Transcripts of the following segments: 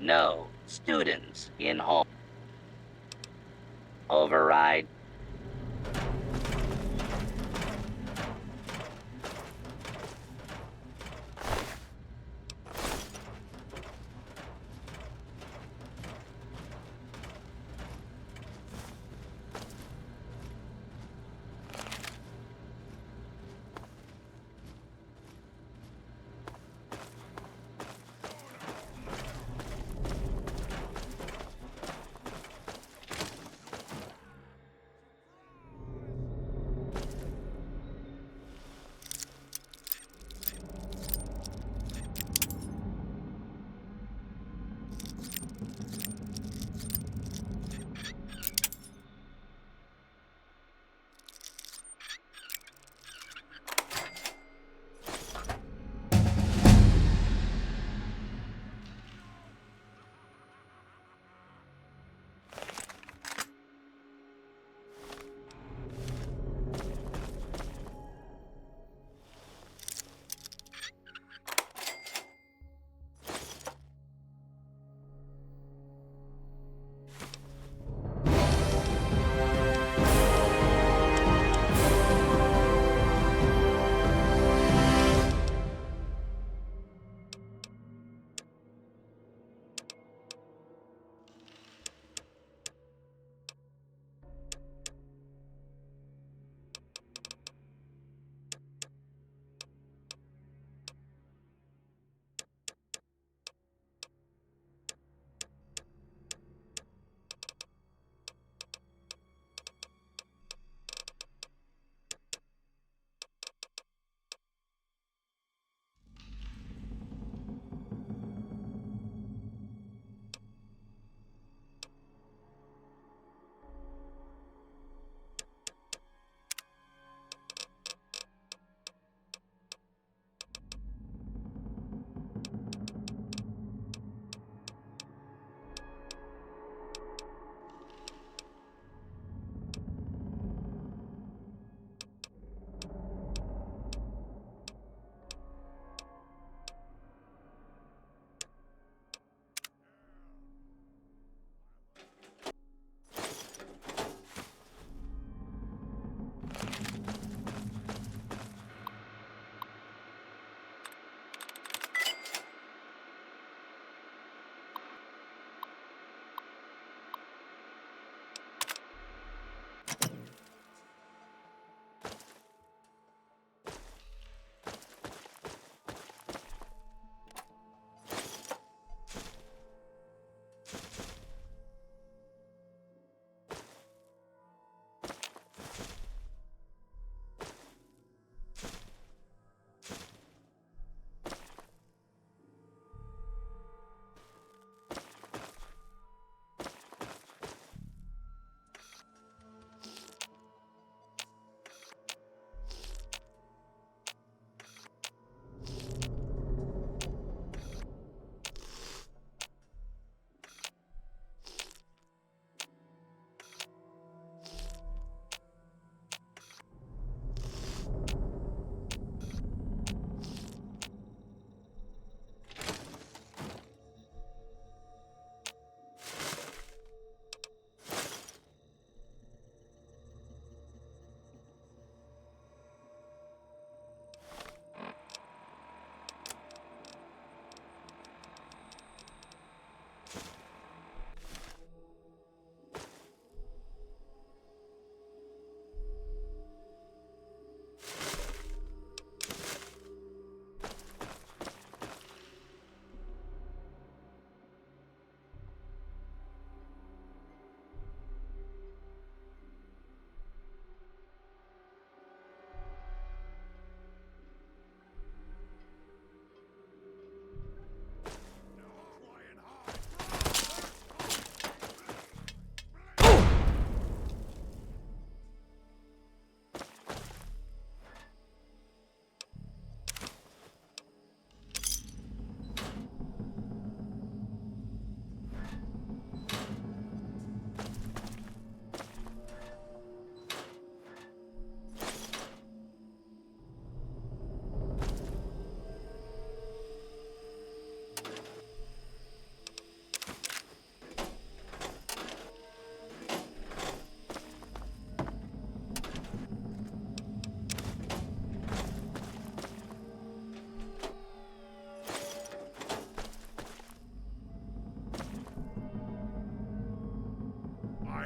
No students in hall. Override.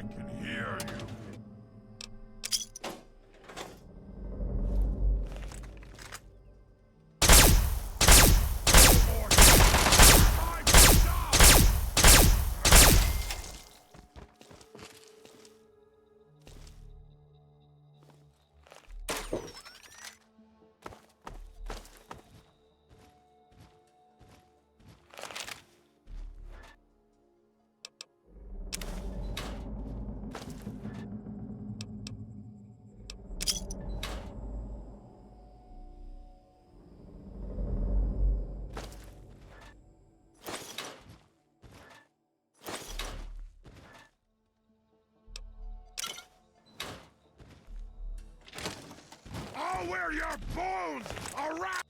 can hear you. I'll wear your bones around!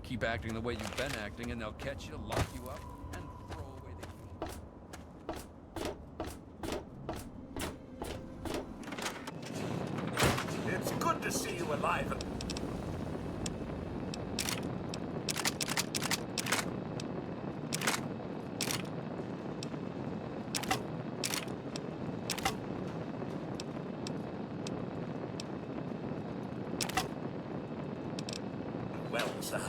Keep acting the way you've been acting, and they'll catch you, lock you up, and throw away the key. It's good to see you alive and... Well, sir.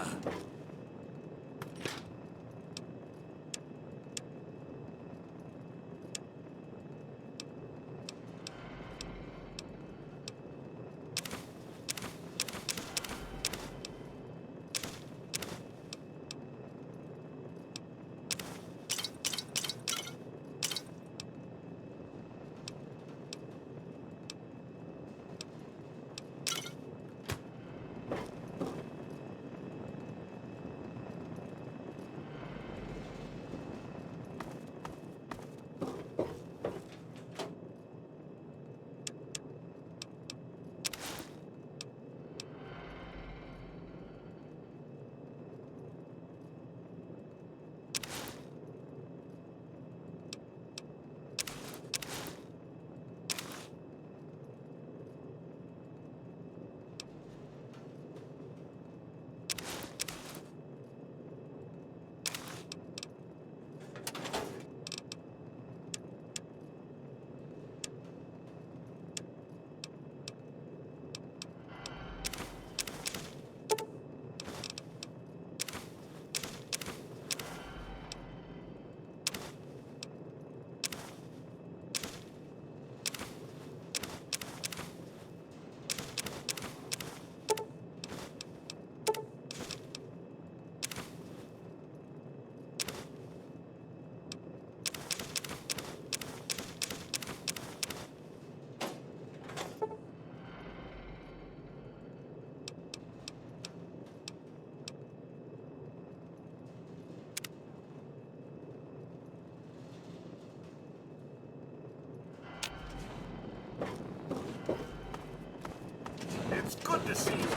It's good to see you.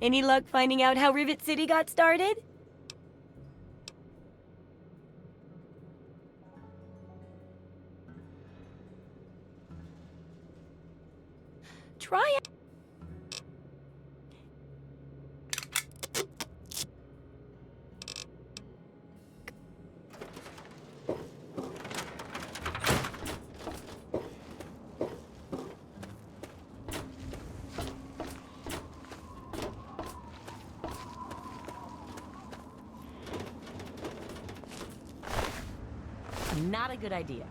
Any luck finding out how Rivet City got started? Try it. Not a good idea.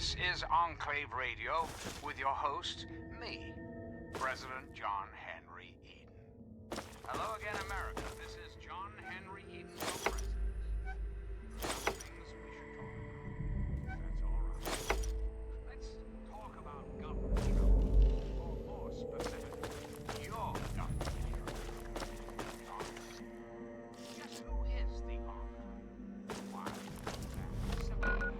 This is Enclave Radio with your host, me, President John Henry Eden. Hello again, America. This is John Henry Eden, your president. Some things we should talk about. That's all right. Let's talk about government, shall we? Or more specifically, your government. Just who is the author? Why, that's simple.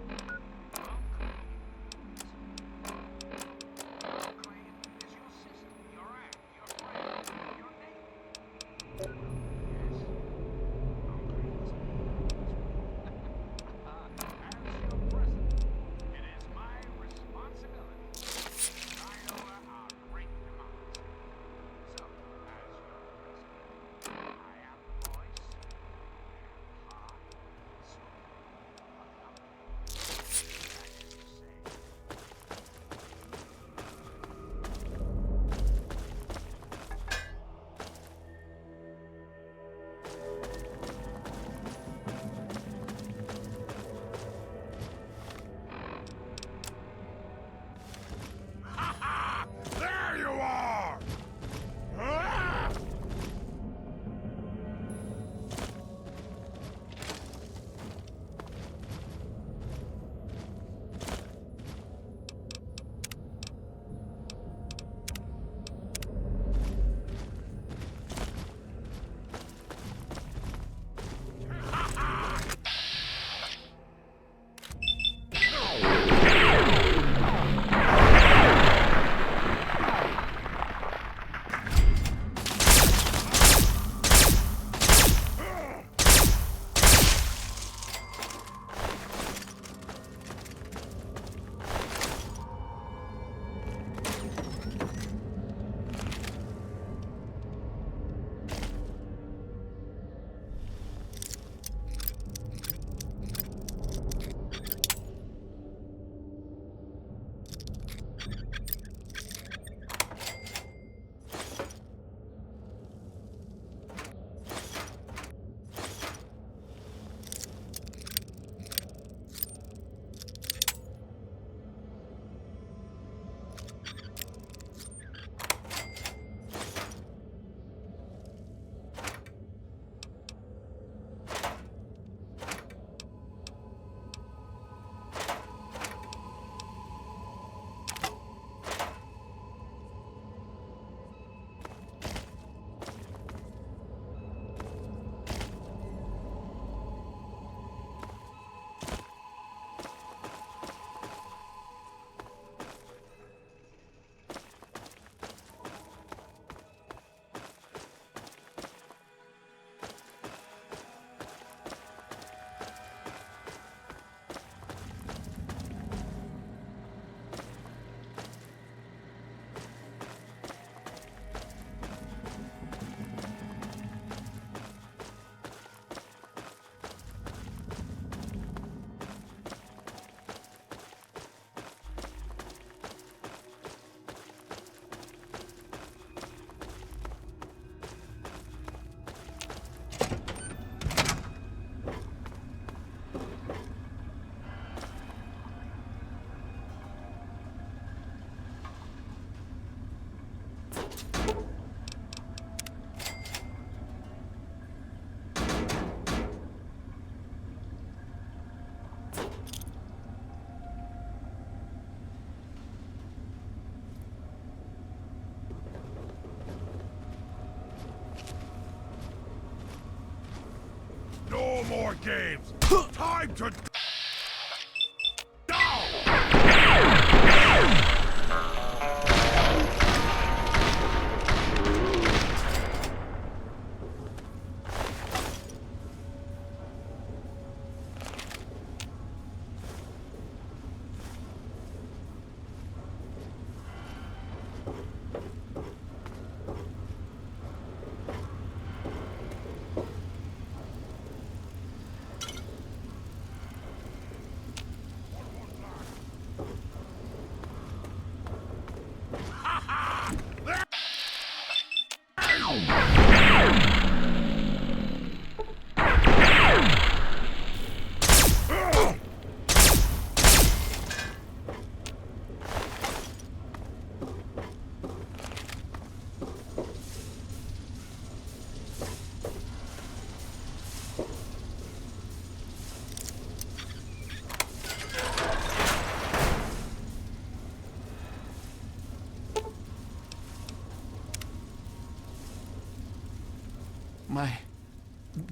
No more games! Time to...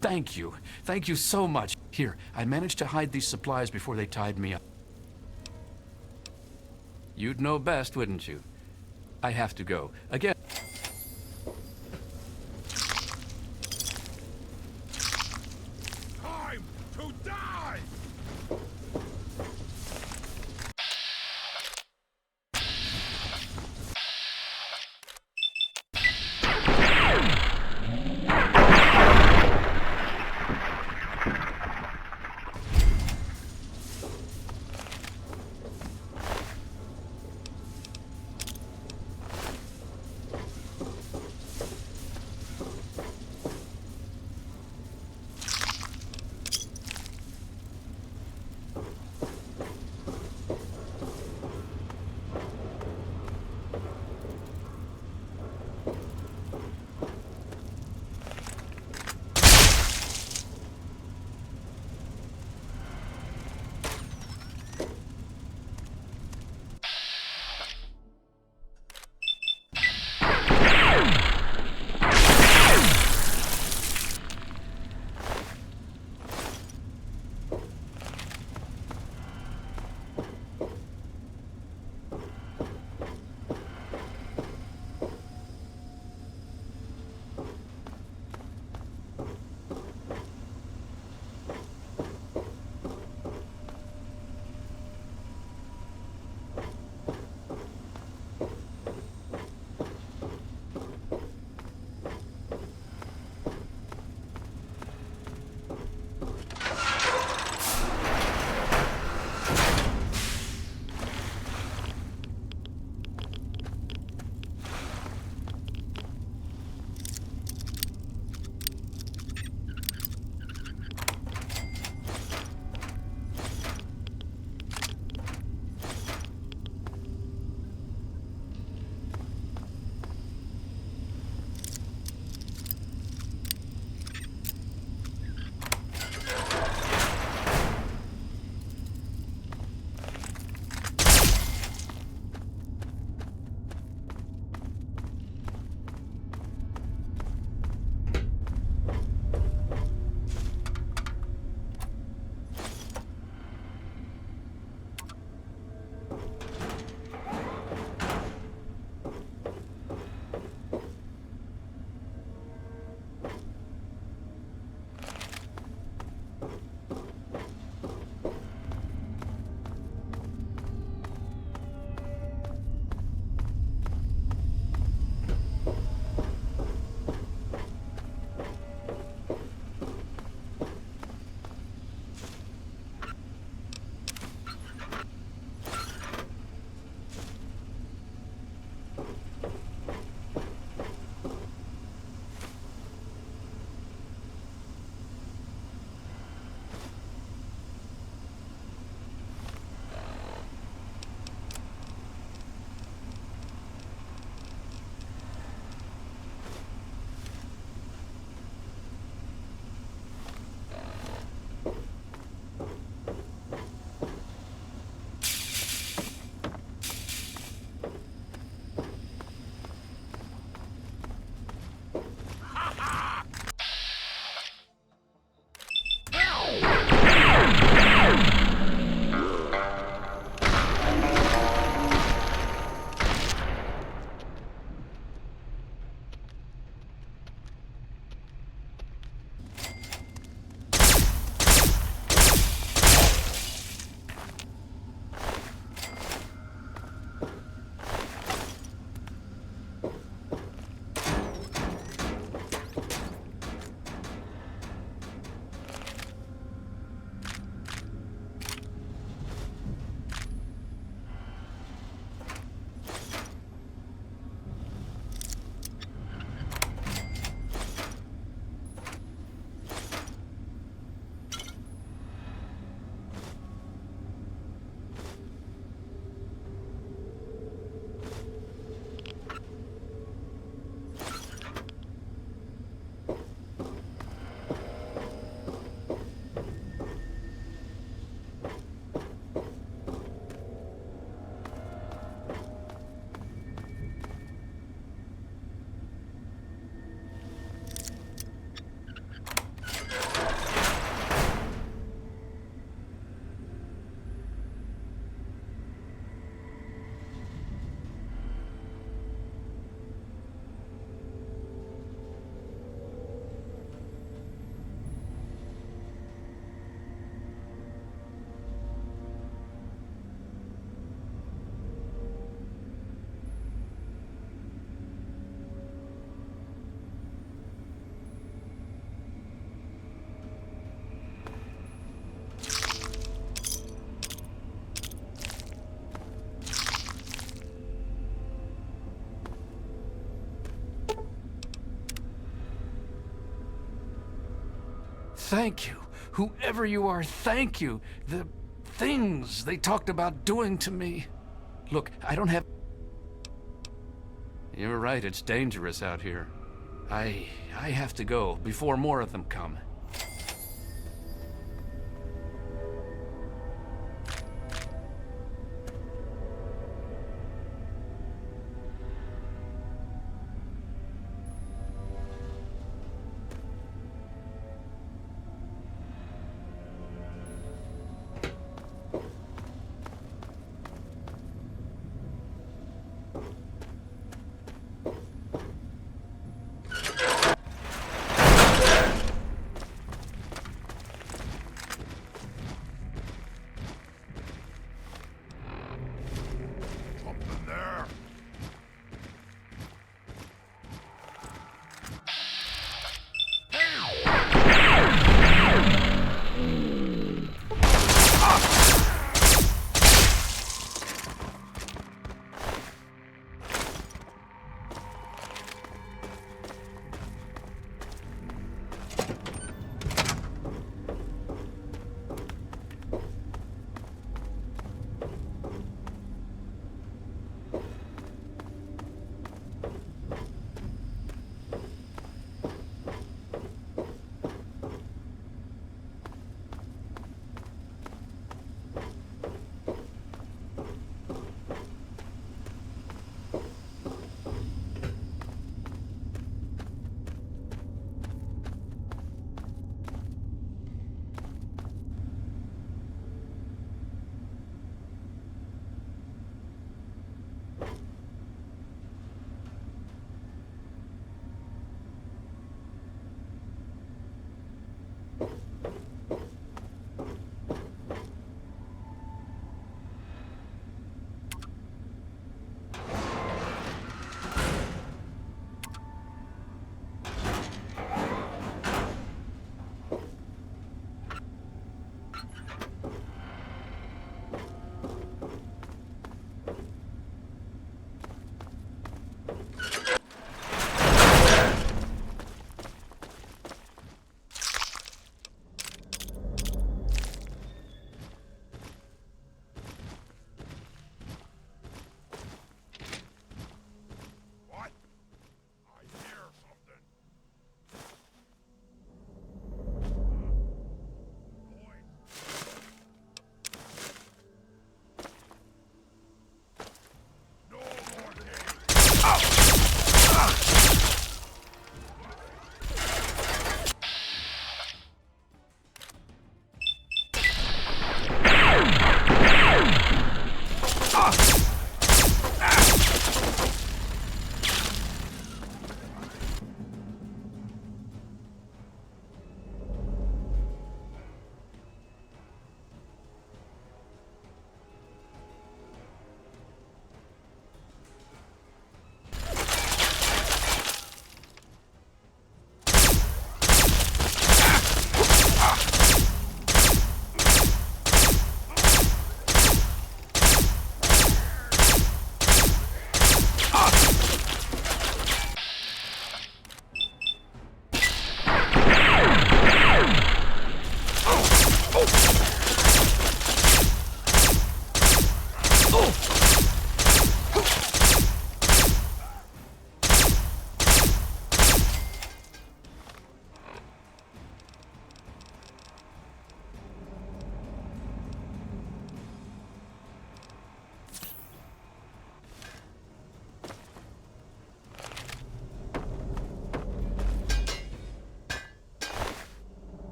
Thank you. Thank you so much. Here, I managed to hide these supplies before they tied me up. You'd know best, wouldn't you? I have to go. Again. Time to die! Thank you. Whoever you are, thank you. The things they talked about doing to me. Look, I don't have... You're right, it's dangerous out here. I have to go before more of them come. Something there.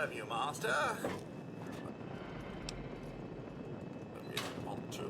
serve you, master? If you want to.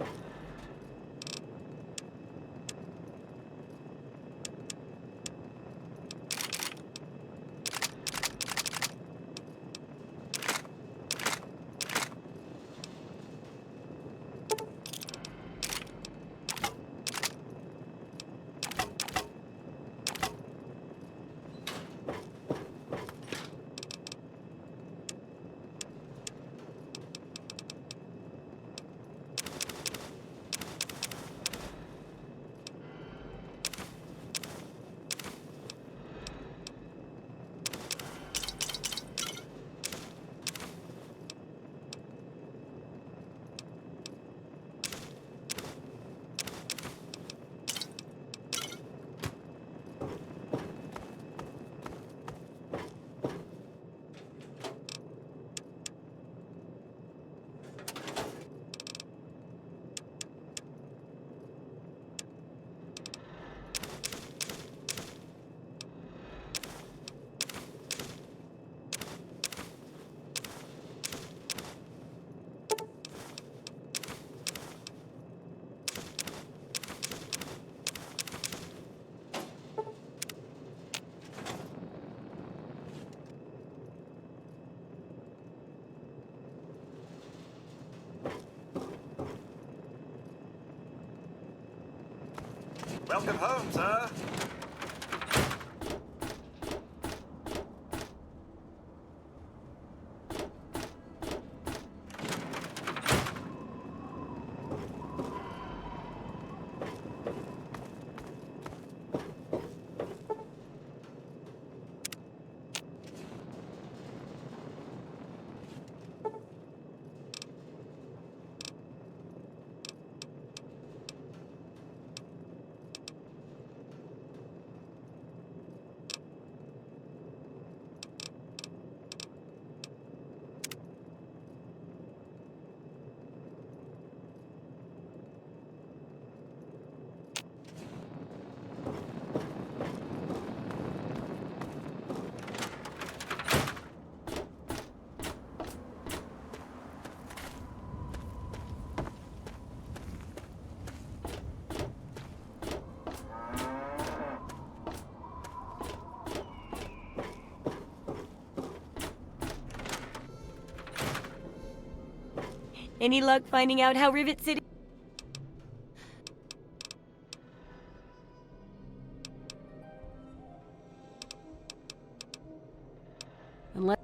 Welcome home, sir. Any luck finding out how Rivet City... Unless...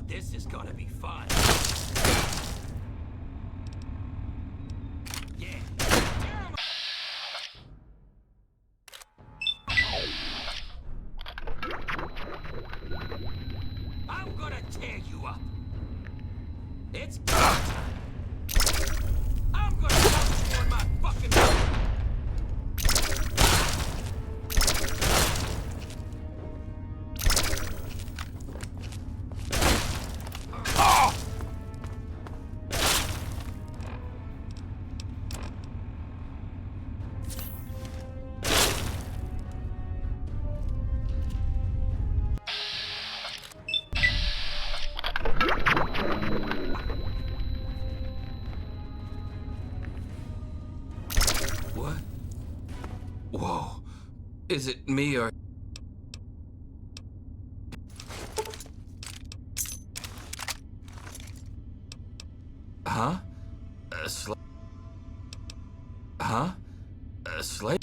This is gonna be fun. Yeah. I'm gonna tear you up. It's go time. I'm gonna punch you in my fucking mouth. What? Whoa. Is it me or... Huh? A slave? Huh? A slave?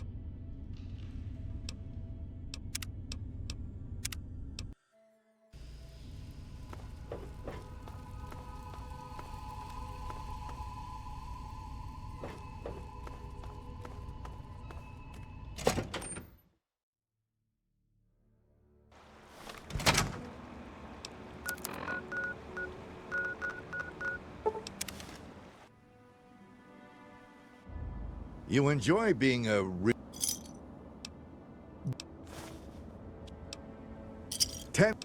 You enjoy being a ten.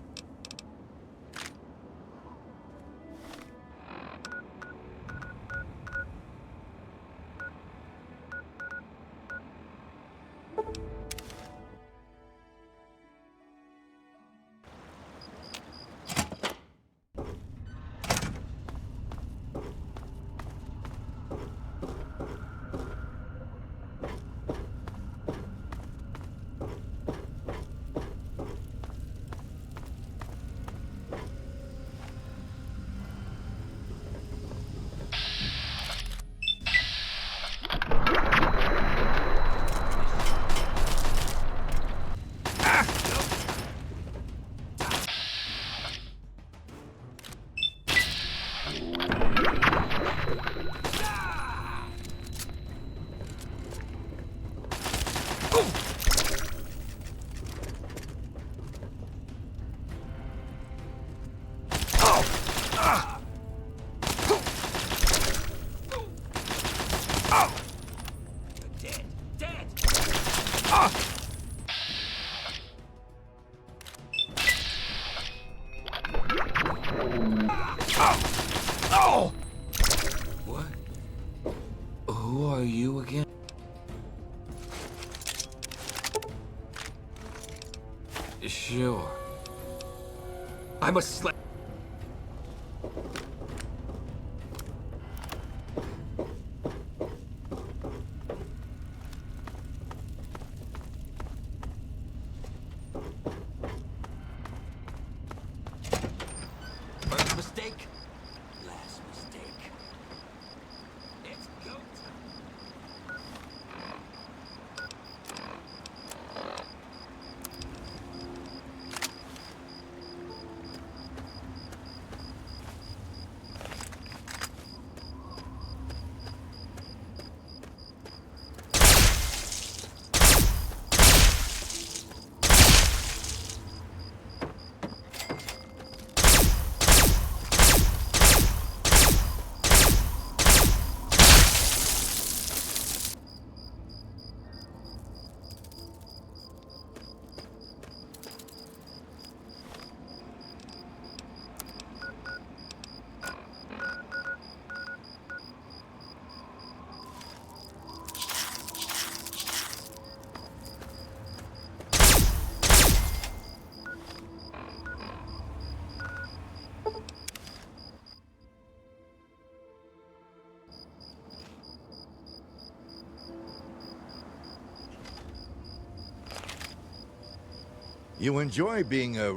Who are you again? Sure. I'm a slave. First mistake, last mistake. It's go time. You enjoy being a...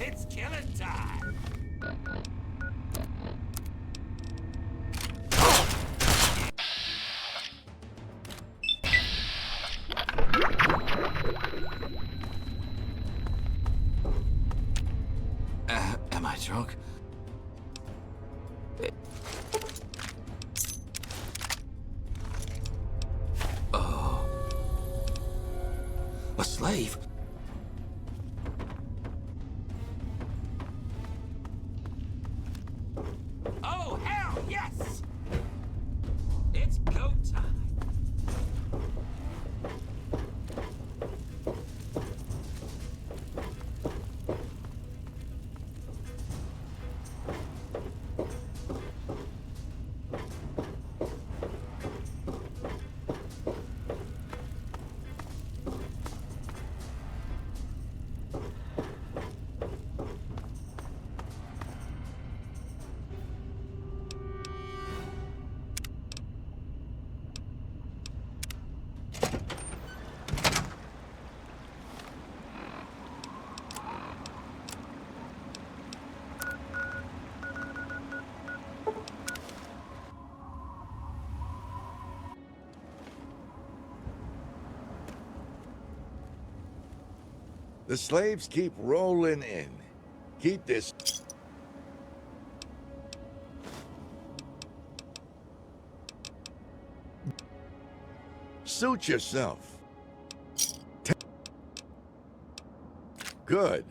It's killing time. Am I drunk? Oh. A slave? Oh, hell yes! It's go time. The slaves keep rolling in. Keep this... Suit yourself. Good.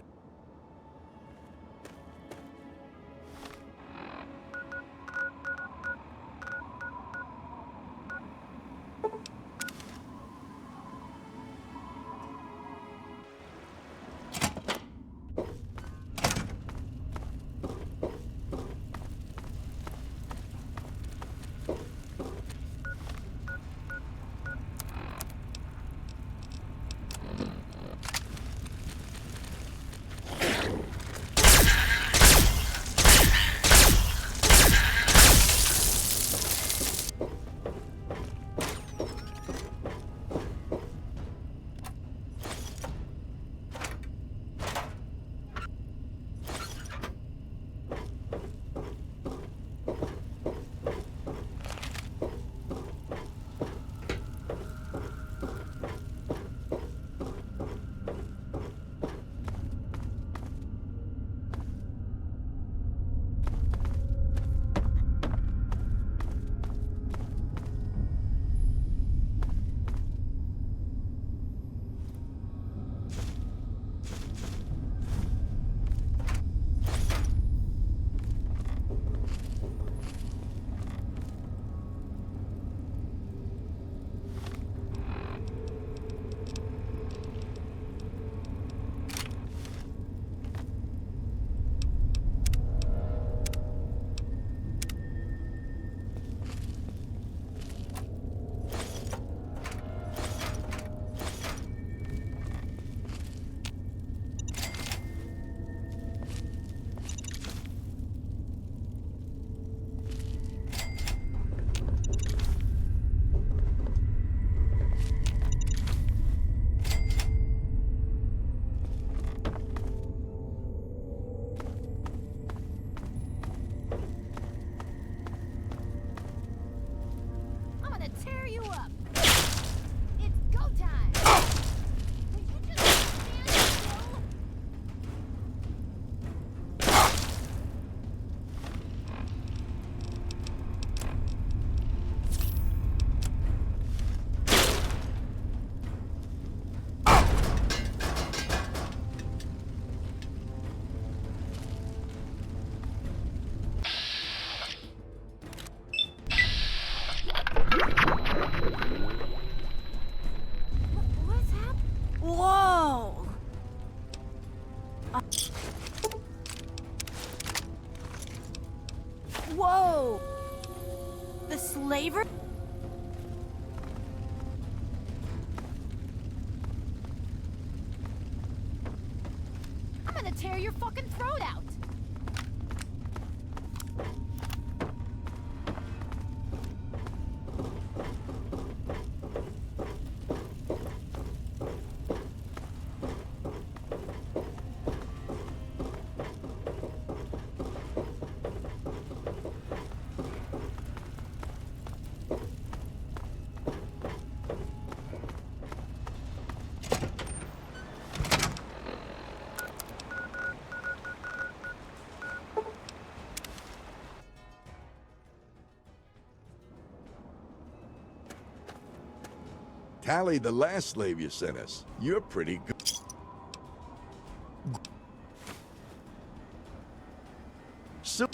Tally the last slave you sent us. You're pretty good. So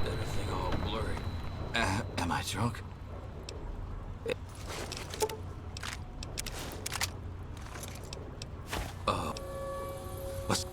Everything all blurry. Am I drunk? What's...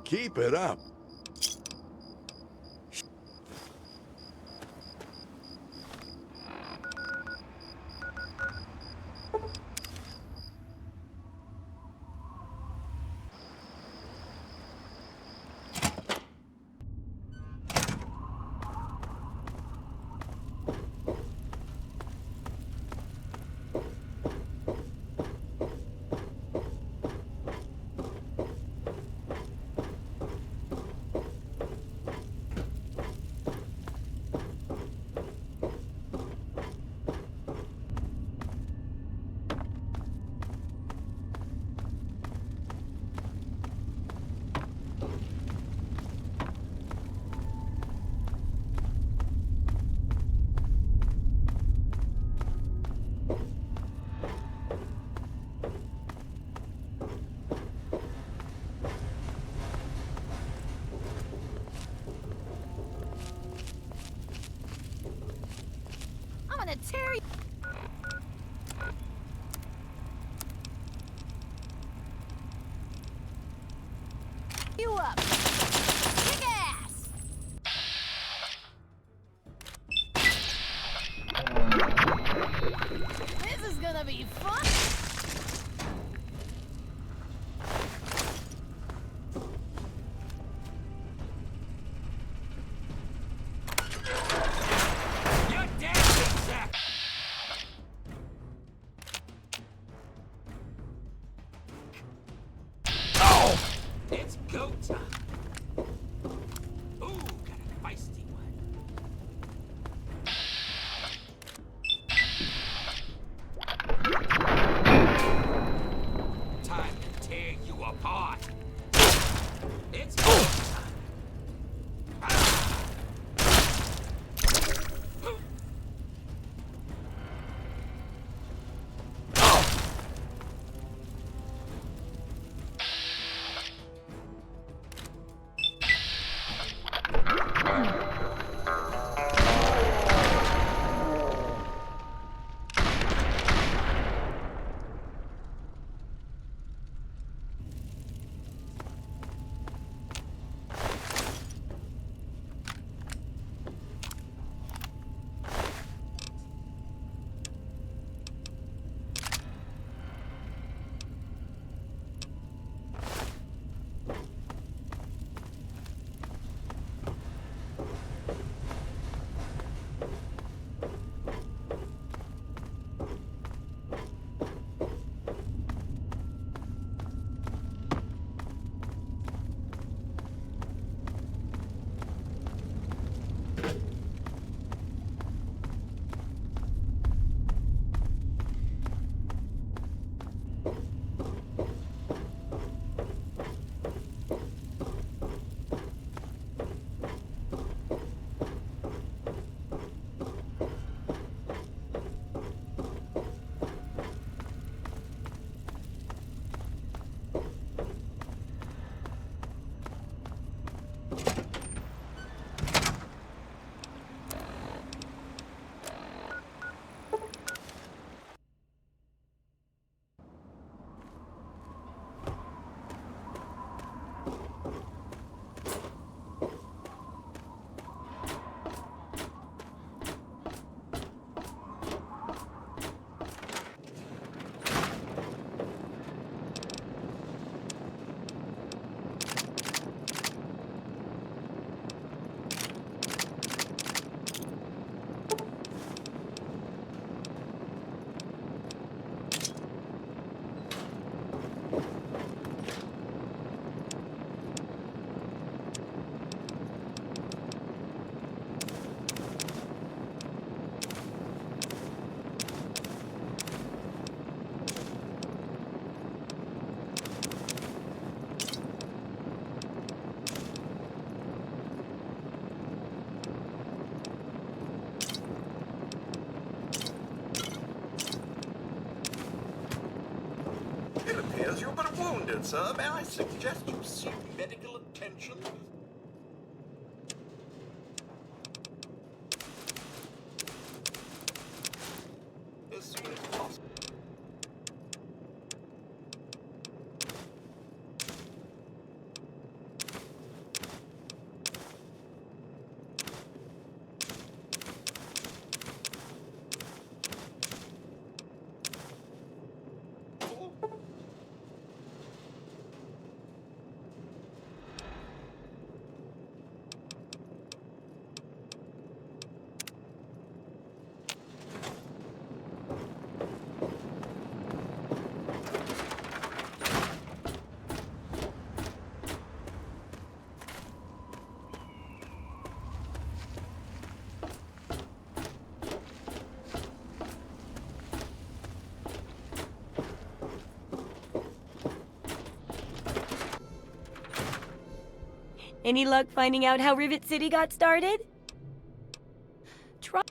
Keep it up. I'm gonna tear you up. Kick ass! This is gonna be fun! You're dead, Zach! It's go time. Ooh, got a feisty one. Time to tear you apart. It's go time. It appears you're but wounded, sir. May I suggest you seek medical attention? As soon as possible. Any luck finding out how Rivet City got started? Try.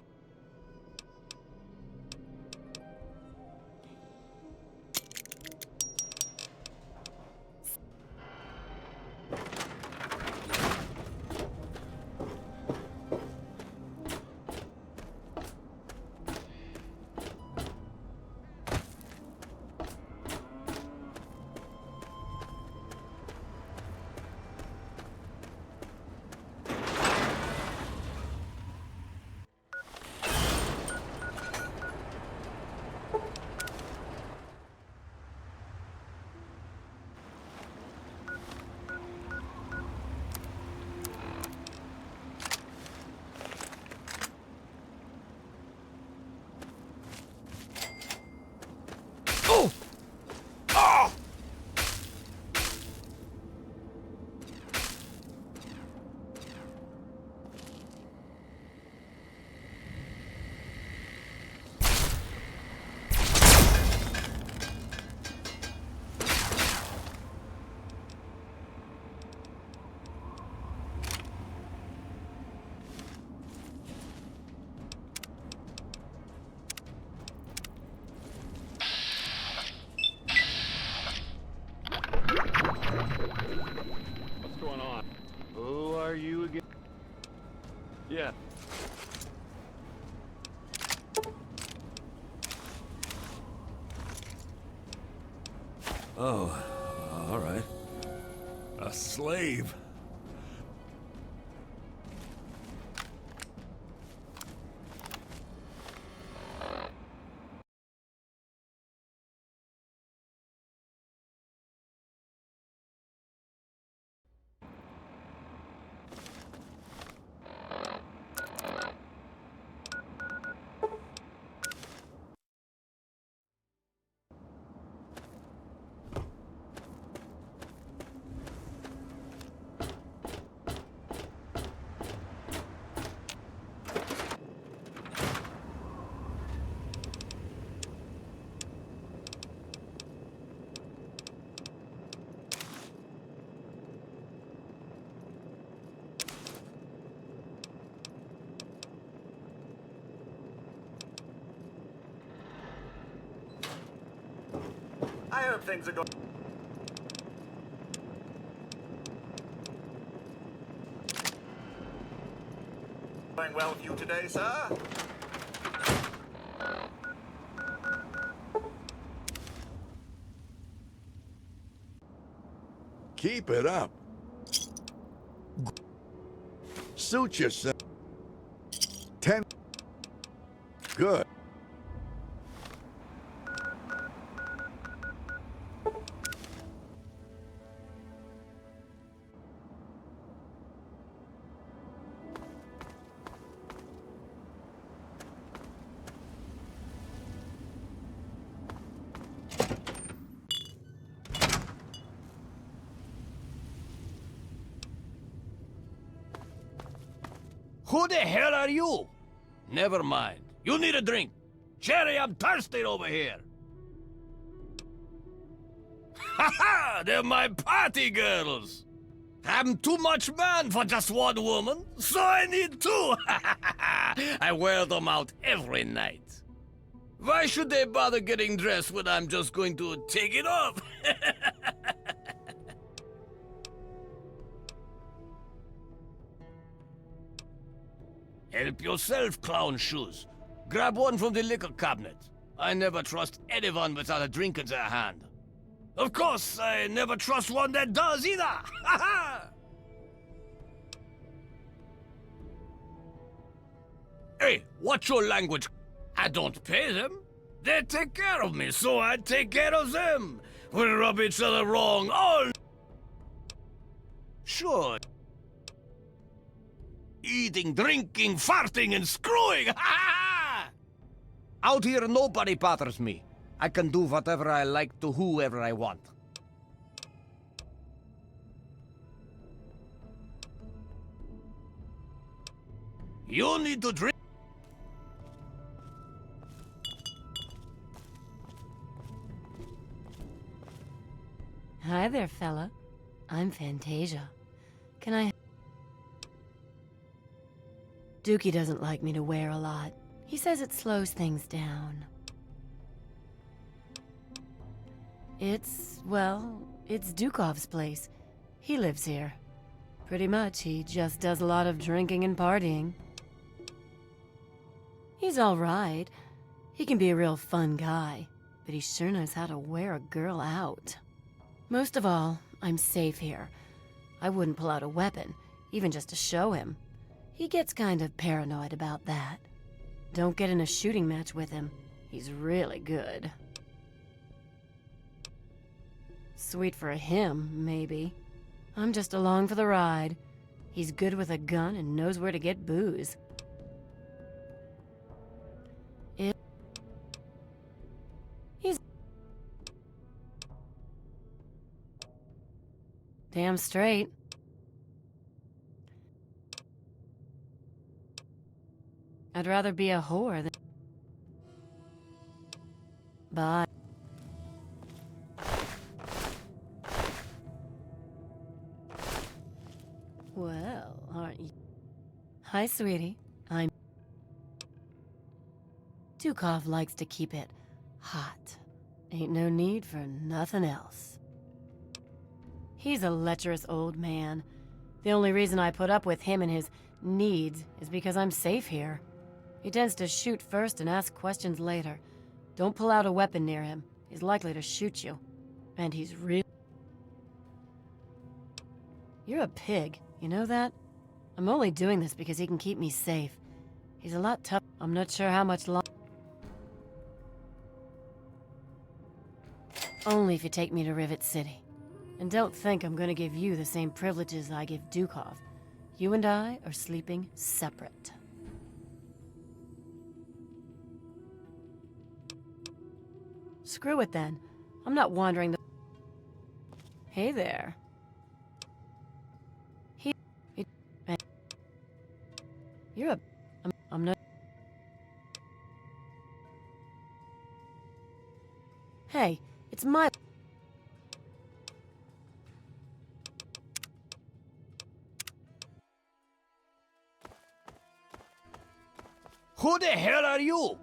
What's going on? Who are you again? Yeah. Oh, all right. A slave. I hope things are going well with you today, sir. Keep it up. Suit yourself. 10. Good. Who the hell are you? Never mind. You need a drink. Jerry, I'm thirsty over here. Ha ha! They're my party girls. I'm too much man for just one woman, so I need two. I wear them out every night. Why should they bother getting dressed when I'm just going to take it off? Help yourself, clown shoes. Grab one from the liquor cabinet. I never trust anyone without a drink in their hand. Of course, I never trust one that does either. Ha ha! Hey, watch your language. I don't pay them. They take care of me, so I take care of them. We rub each other wrong all... Sure. Eating, drinking, farting, and screwing! Ha ha! Out here, nobody bothers me. I can do whatever I like to whoever I want. You need to drink. Hi there, fella. I'm Fantasia. Can I... Dookie doesn't like me to wear a lot. He says it slows things down. It's Dukov's place. He lives here. Pretty much, he just does a lot of drinking and partying. He's all right. He can be a real fun guy, but he sure knows how to wear a girl out. Most of all, I'm safe here. I wouldn't pull out a weapon, even just to show him. He gets kind of paranoid about that. Don't get in a shooting match with him. He's really good. Sweet for him, maybe. I'm just along for the ride. He's good with a gun and knows where to get booze. He's damn straight. I'd rather be a whore than... Bye. Well, aren't you? Hi, sweetie. I'm... Dukov likes to keep it hot. Ain't no need for nothing else. He's a lecherous old man. The only reason I put up with him and his needs is because I'm safe here. He tends to shoot first and ask questions later. Don't pull out a weapon near him. He's likely to shoot you. And he's real... You're a pig, you know that? I'm only doing this because he can keep me safe. He's a lot tough. I'm not sure how much longer... Only if you take me to Rivet City. And don't think I'm gonna give you the same privileges I give Dukov. You and I are sleeping separate. Screw it then. I'm not wandering the... Hey there. You're a... I'm not... Hey, it's my... Who the hell are you?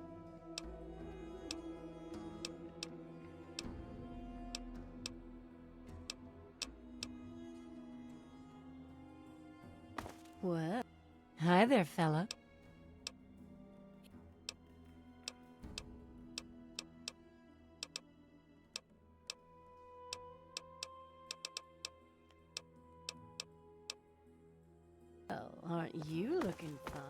What? Hi there, fella. Well, aren't you looking fine?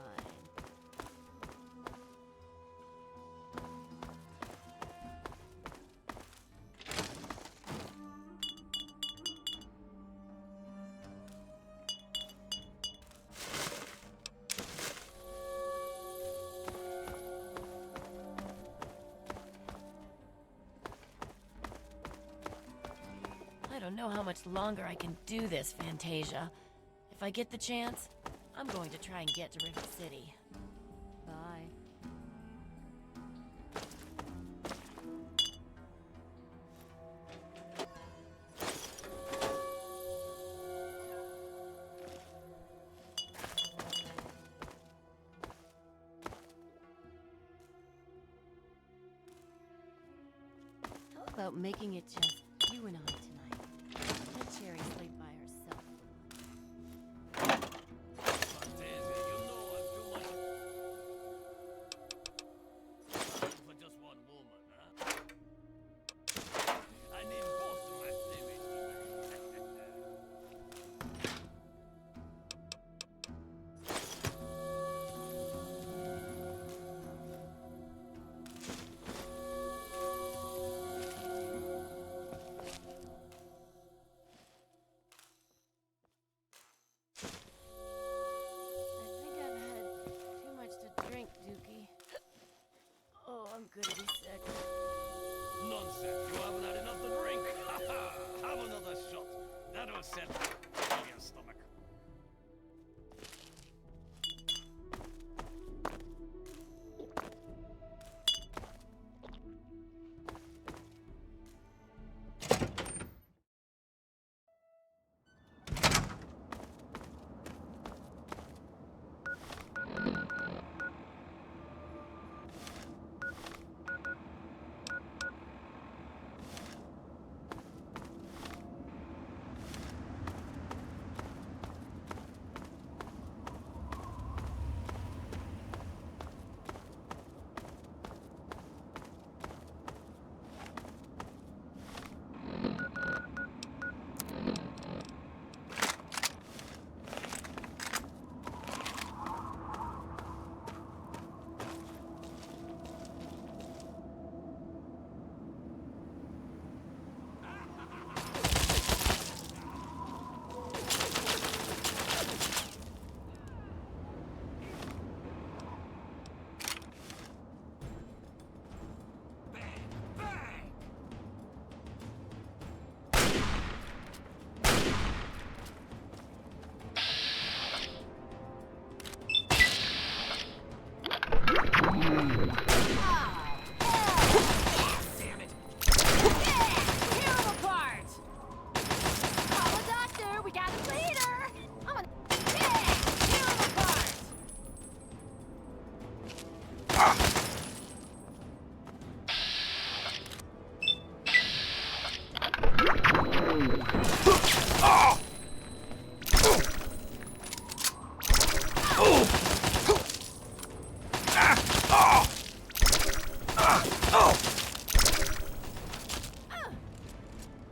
I don't know how much longer I can do this, Fantasia. If I get the chance, I'm going to try and get to Rivet City. Bye. How about making it just you and I tonight? Let Cherry sleep by herself. For just one woman, huh? I need both of my theories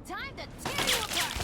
Time to tear you apart!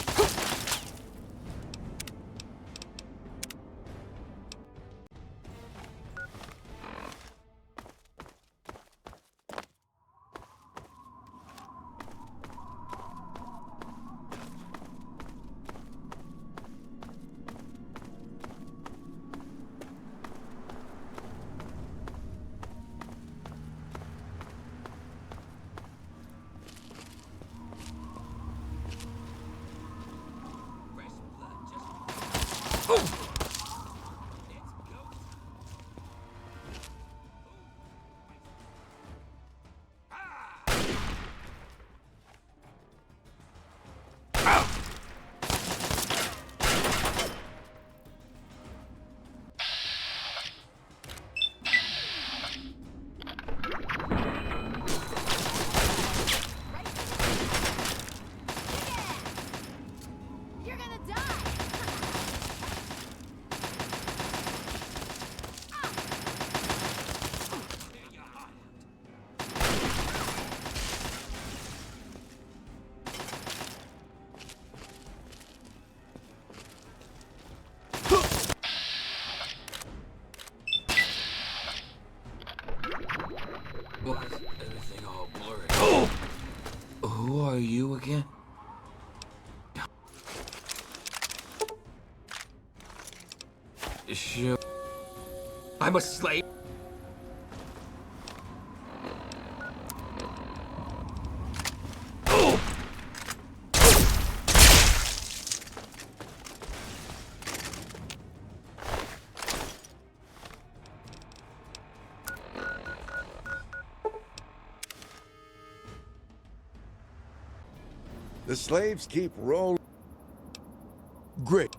You're gonna die! Why is everything all blurry? Who are you again? Sure. I'm a slave. The slaves keep rolling. Great.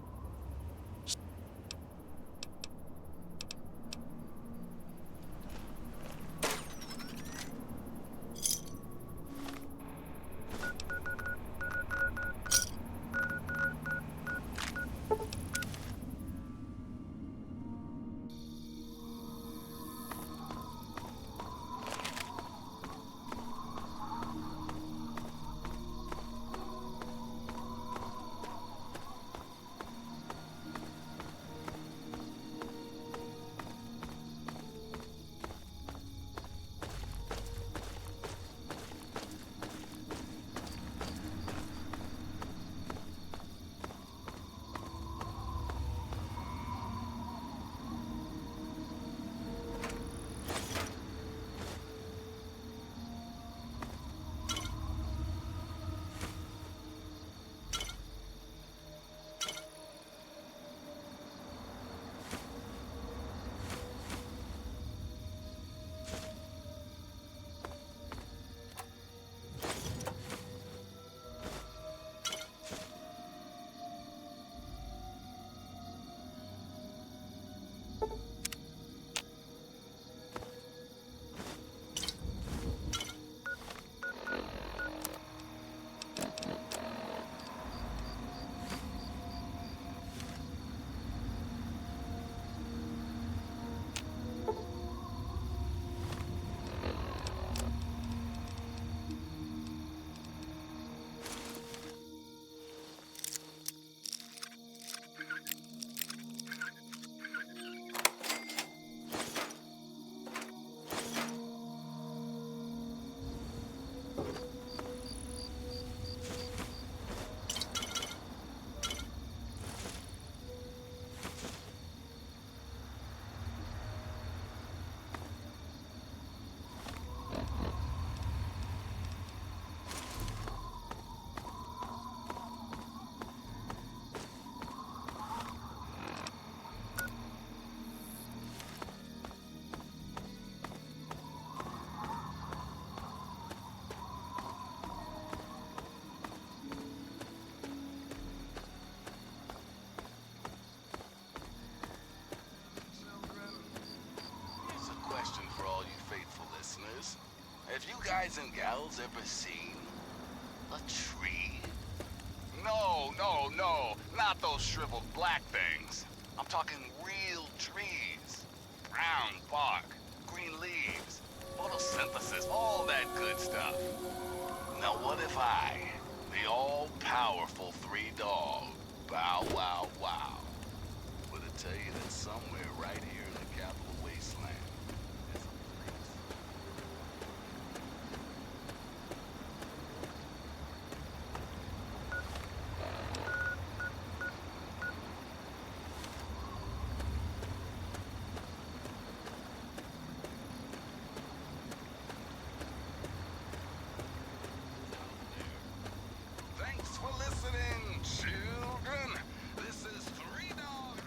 Have you guys and gals ever seen a tree? No, no, not those shriveled black things. I'm talking real trees. Brown bark, green leaves, photosynthesis, all that good stuff. Now what if I, the all-powerful three-dog, Bow Wow Wow, were to tell you that somewhere right here in the Capital Wasteland is a place. Thanks for listening, children. This is Three Dog.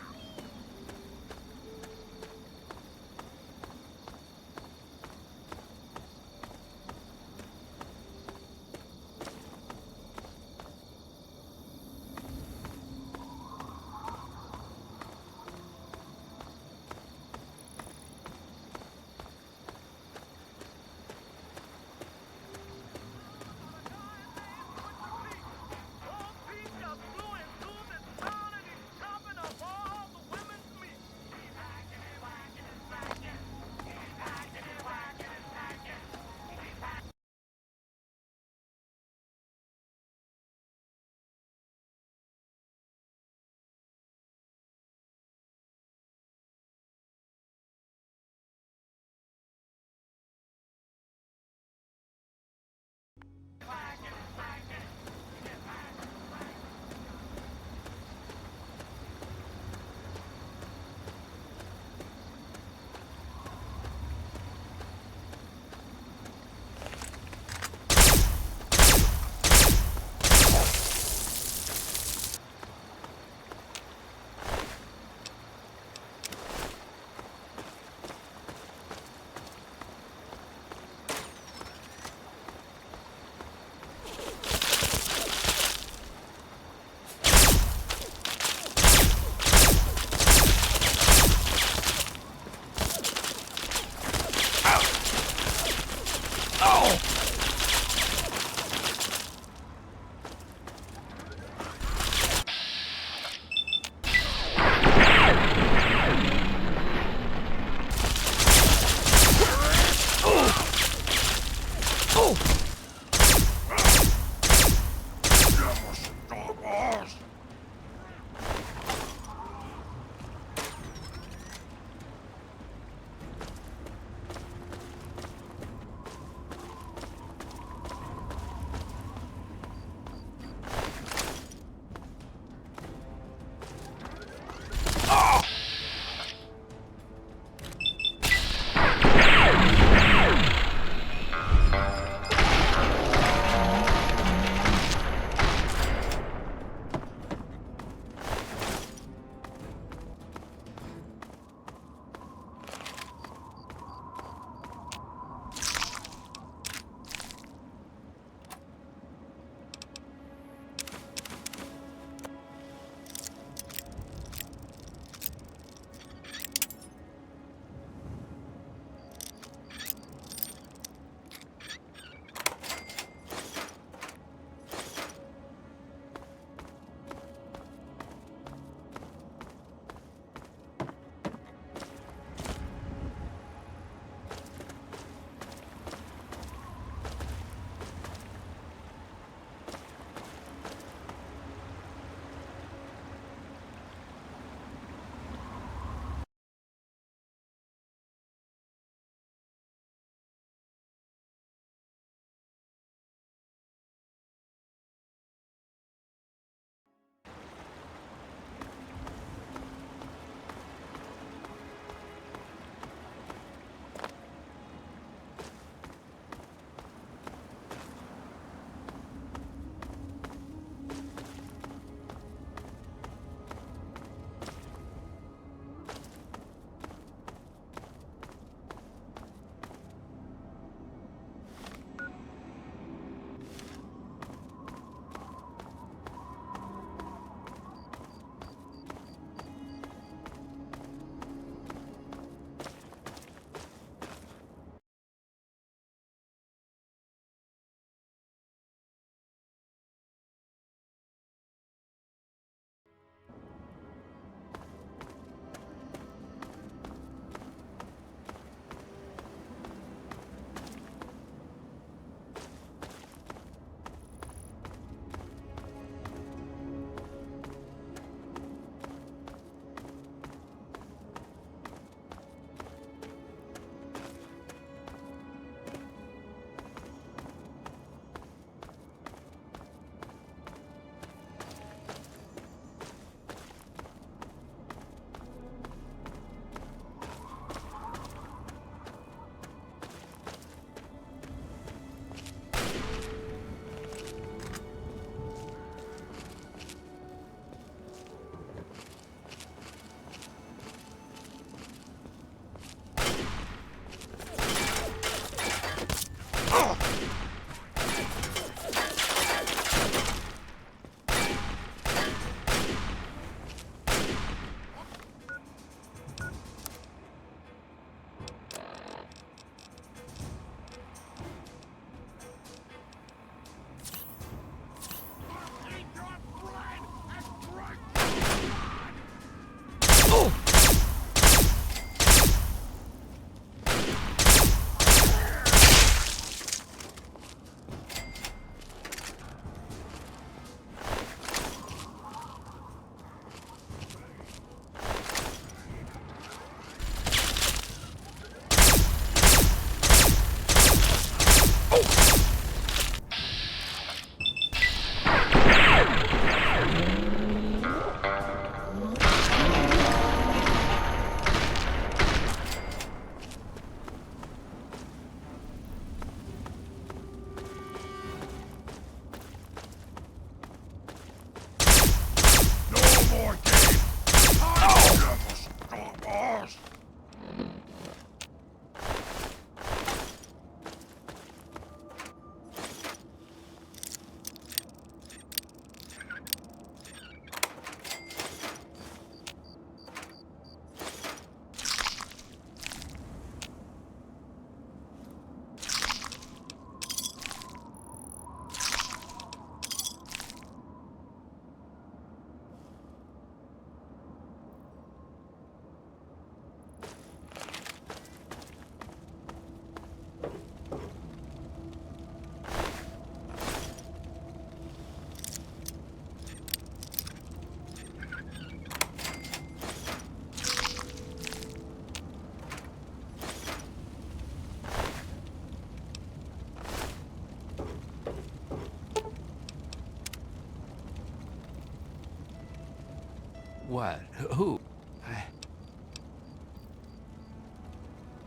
What? Who?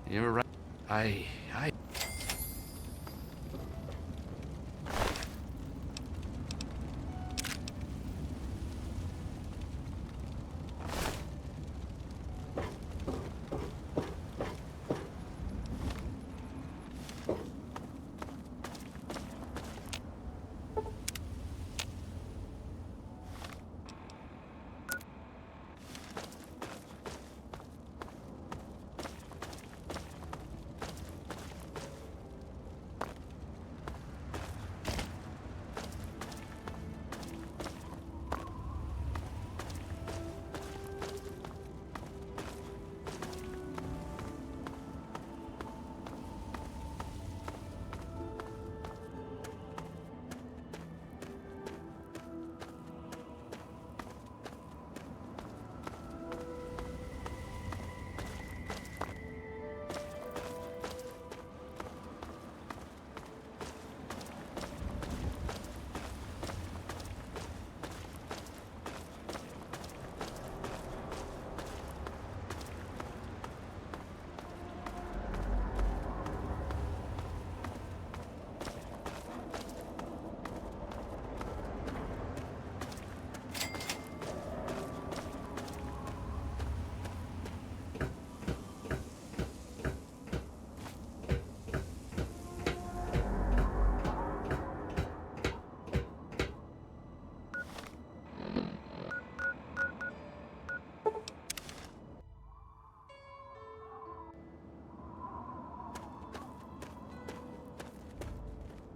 You're right. I...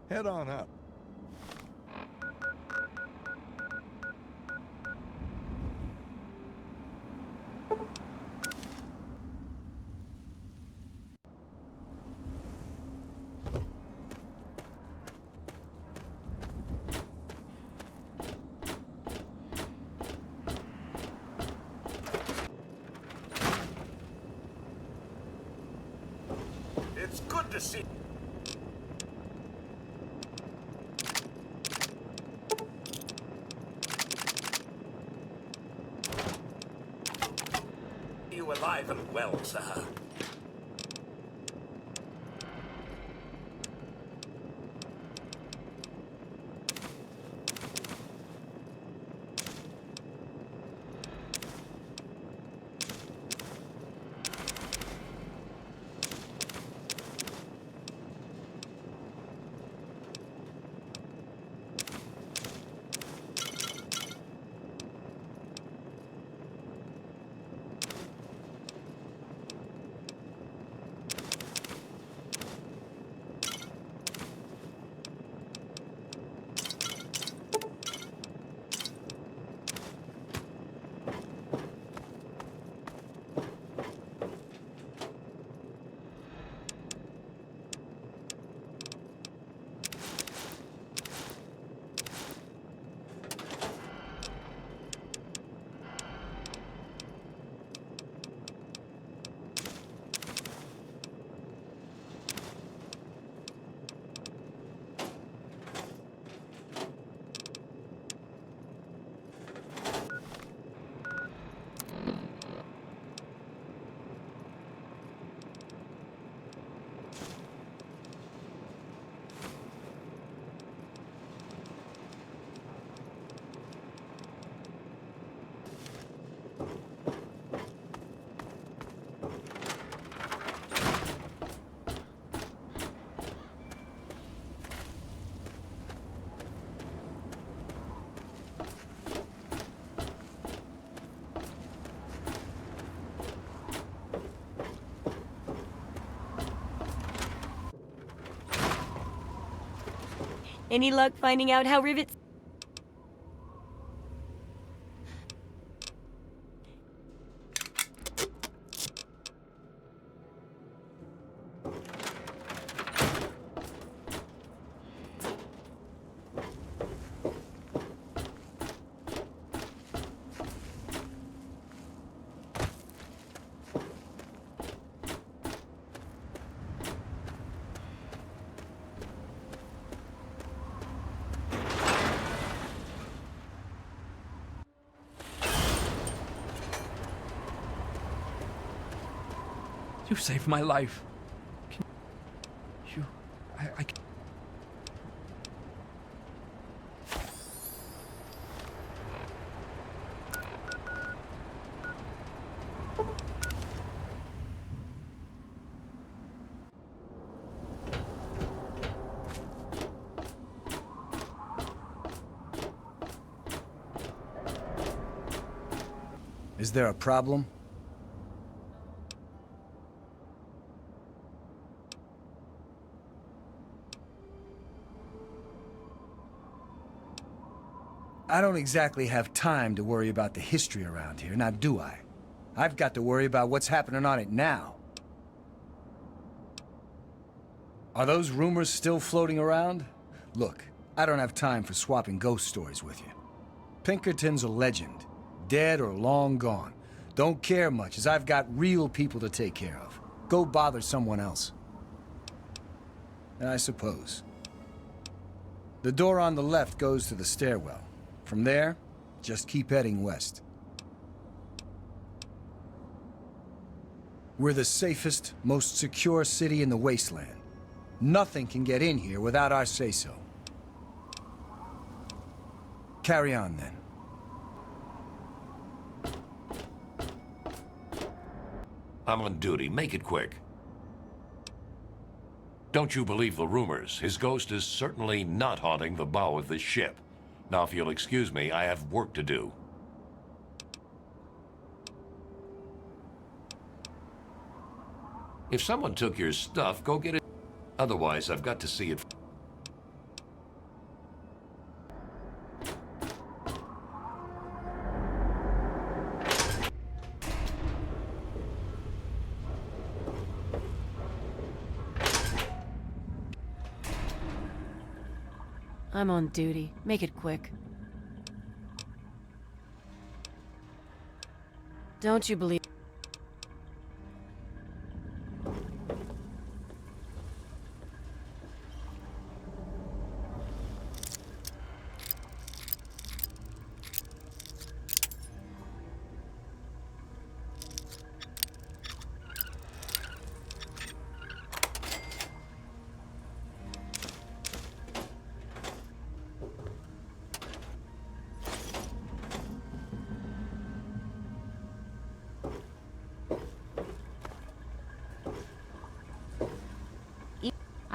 Head on up. It's good to see you alive and well, sir. Any luck finding out how rivets... You saved my life. I Is there a problem? I don't exactly have time to worry about the history around here, now do I? I've got to worry about what's happening on it now. Are those rumors still floating around? Look, I don't have time for swapping ghost stories with you. Pinkerton's a legend, dead or long gone. Don't care much, as I've got real people to take care of. Go bother someone else. I suppose. The door on the left goes to the stairwell. From there, just keep heading west. We're the safest, most secure city in the Wasteland. Nothing can get in here without our say-so. Carry on, then. I'm on duty. Make it quick. Don't you believe the rumors. His ghost is certainly not haunting the bow of this ship. Now, if you'll excuse me, I have work to do. If someone took your stuff, go get it. Otherwise, I've got to see it. I'm on duty. Make it quick. Don't you believe...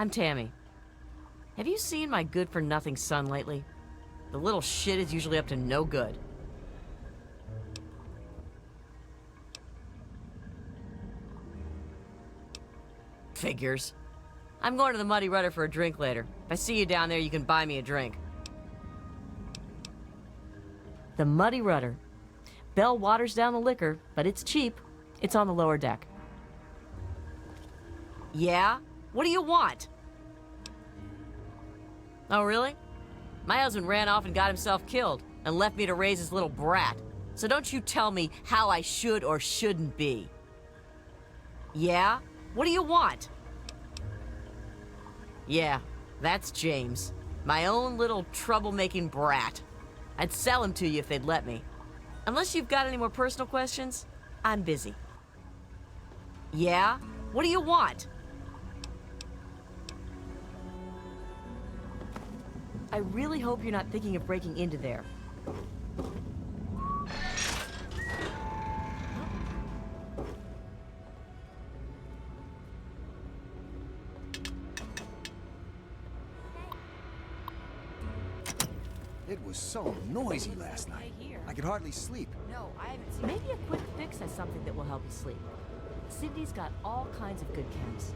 I'm Tammy. Have you seen my good-for-nothing son lately? The little shit is usually up to no good. Figures. I'm going to the Muddy Rudder for a drink later. If I see you down there, you can buy me a drink. The Muddy Rudder. Bell waters down the liquor, but it's cheap. It's on the lower deck. Yeah? What do you want? Oh, really? My husband ran off and got himself killed and left me to raise his little brat. So don't you tell me how I should or shouldn't be. Yeah? What do you want? Yeah, that's James. My own little troublemaking brat. I'd sell him to you if they'd let me. Unless you've got any more personal questions, I'm busy. Yeah? What do you want? I really hope you're not thinking of breaking into there. It was so noisy last night. I could hardly sleep. No, I haven't seen. Maybe a quick fix has something that will help you sleep. Cindy's got all kinds of good chems.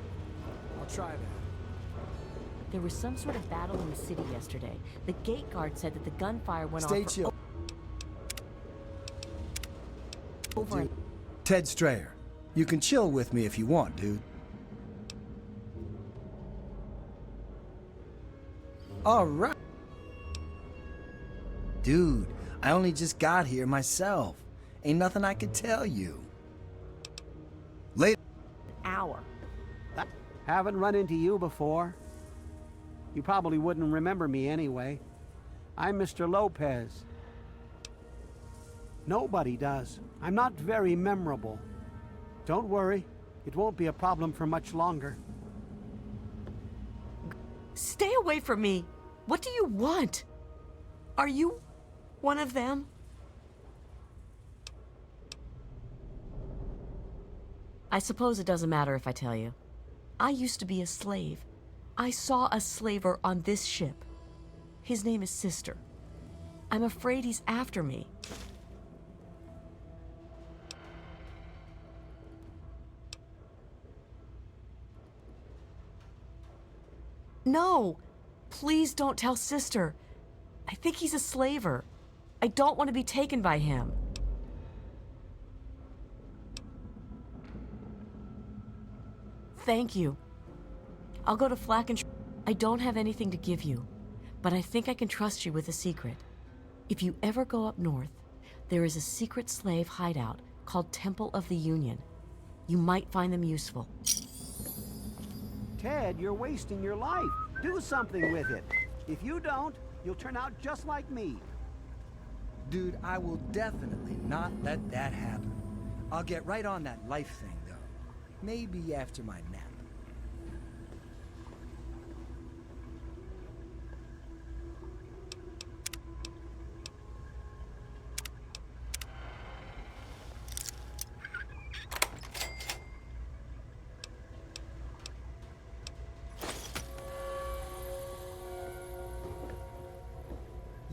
I'll try that. There was some sort of battle in the city yesterday. The gate guard said that the gunfire went Stay on for chill. over an... Ted Strayer. You can chill with me if you want, dude. All right. Dude, I only just got here myself. Ain't nothing I could tell you. Later. Hour. Haven't run into you before. You probably wouldn't remember me anyway. I'm Mr. Lopez. Nobody does. I'm not very memorable. Don't worry. It won't be a problem for much longer. Stay away from me. What do you want? Are you one of them? I suppose it doesn't matter if I tell you. I used to be a slave. I saw a slaver on this ship. His name is Sister. I'm afraid he's after me. No! Please don't tell Sister. I think he's a slaver. I don't want to be taken by him. Thank you. I'll go to Flack and... I don't have anything to give you, but I think I can trust you with a secret. If you ever go up north, there is a secret slave hideout called Temple of the Union. You might find them useful. Ted, you're wasting your life. Do something with it. If you don't, you'll turn out just like me. Dude, I will definitely not let that happen. I'll get right on that life thing, though. Maybe after my nap.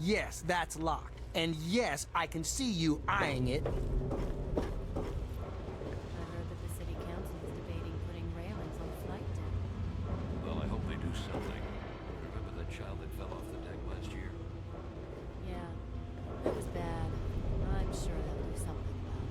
Yes, that's locked. And yes, I can see you eyeing it. I heard that the city council is debating putting railings on the flight deck. Well, I hope they do something. Remember that child that fell off the deck last year? Yeah, that was bad. I'm sure they'll do something about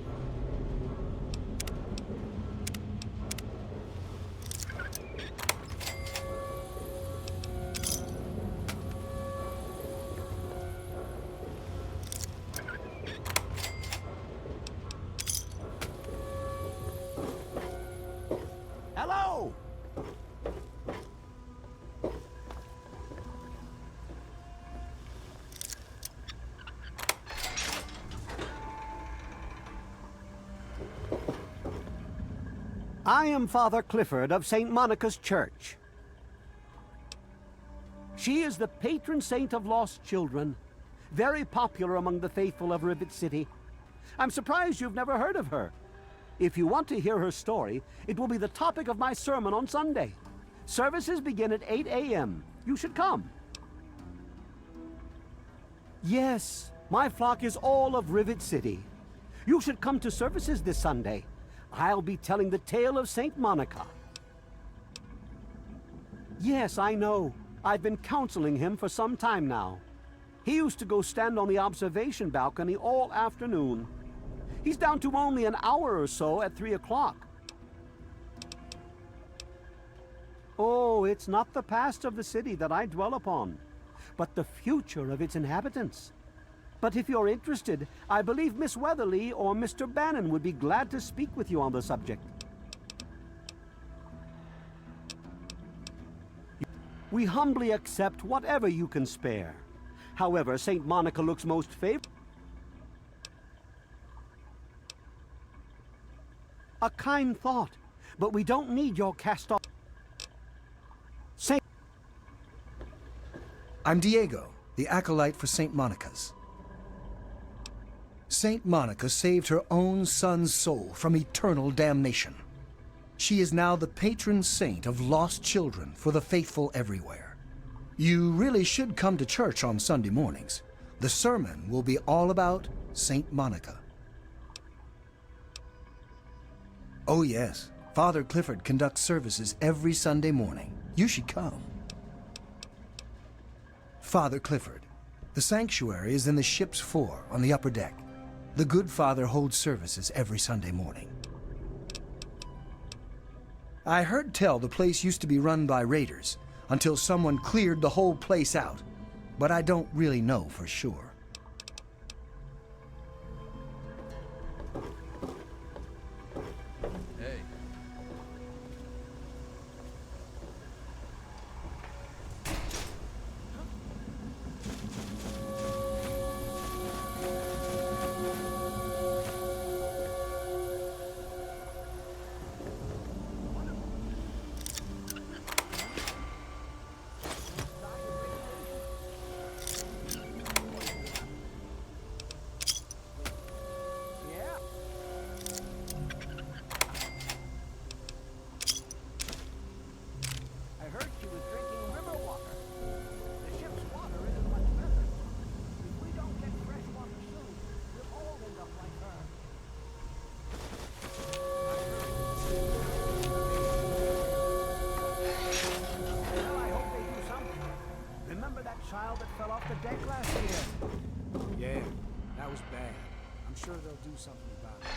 Hello! I am Father Clifford of St. Monica's Church. She is the patron saint of lost children, very popular among the faithful of Rivet City. I'm surprised you've never heard of her. If you want to hear her story, it will be the topic of my sermon on Sunday. Services begin at 8 a.m. You should come. Yes, my flock is all of Rivet City. You should come to services this Sunday. I'll be telling the tale of St. Monica. Yes, I know. I've been counseling him for some time now. He used to go stand on the observation balcony all afternoon. He's down to only an hour or so at 3 o'clock. Oh, it's not the past of the city that I dwell upon, but the future of its inhabitants. But if you're interested, I believe Miss Weatherly or Mr. Bannon would be glad to speak with you on the subject. We humbly accept whatever you can spare. However, St. Monica looks most favorable. A kind thought, but we don't need your cast-off. I'm Diego, the acolyte for St. Monica's. St. Monica saved her own son's soul from eternal damnation. She is now the patron saint of lost children for the faithful everywhere. You really should come to church on Sunday mornings. The sermon will be all about St. Monica. Oh yes, Father Clifford conducts services every Sunday morning. You should come. Father Clifford. The sanctuary is in the ship's fore on the upper deck. The good father holds services every Sunday morning. I heard tell the place used to be run by raiders until someone cleared the whole place out, but I don't really know for sure. Hey. deck last year. Yeah, that was bad. I'm sure they'll do something about it.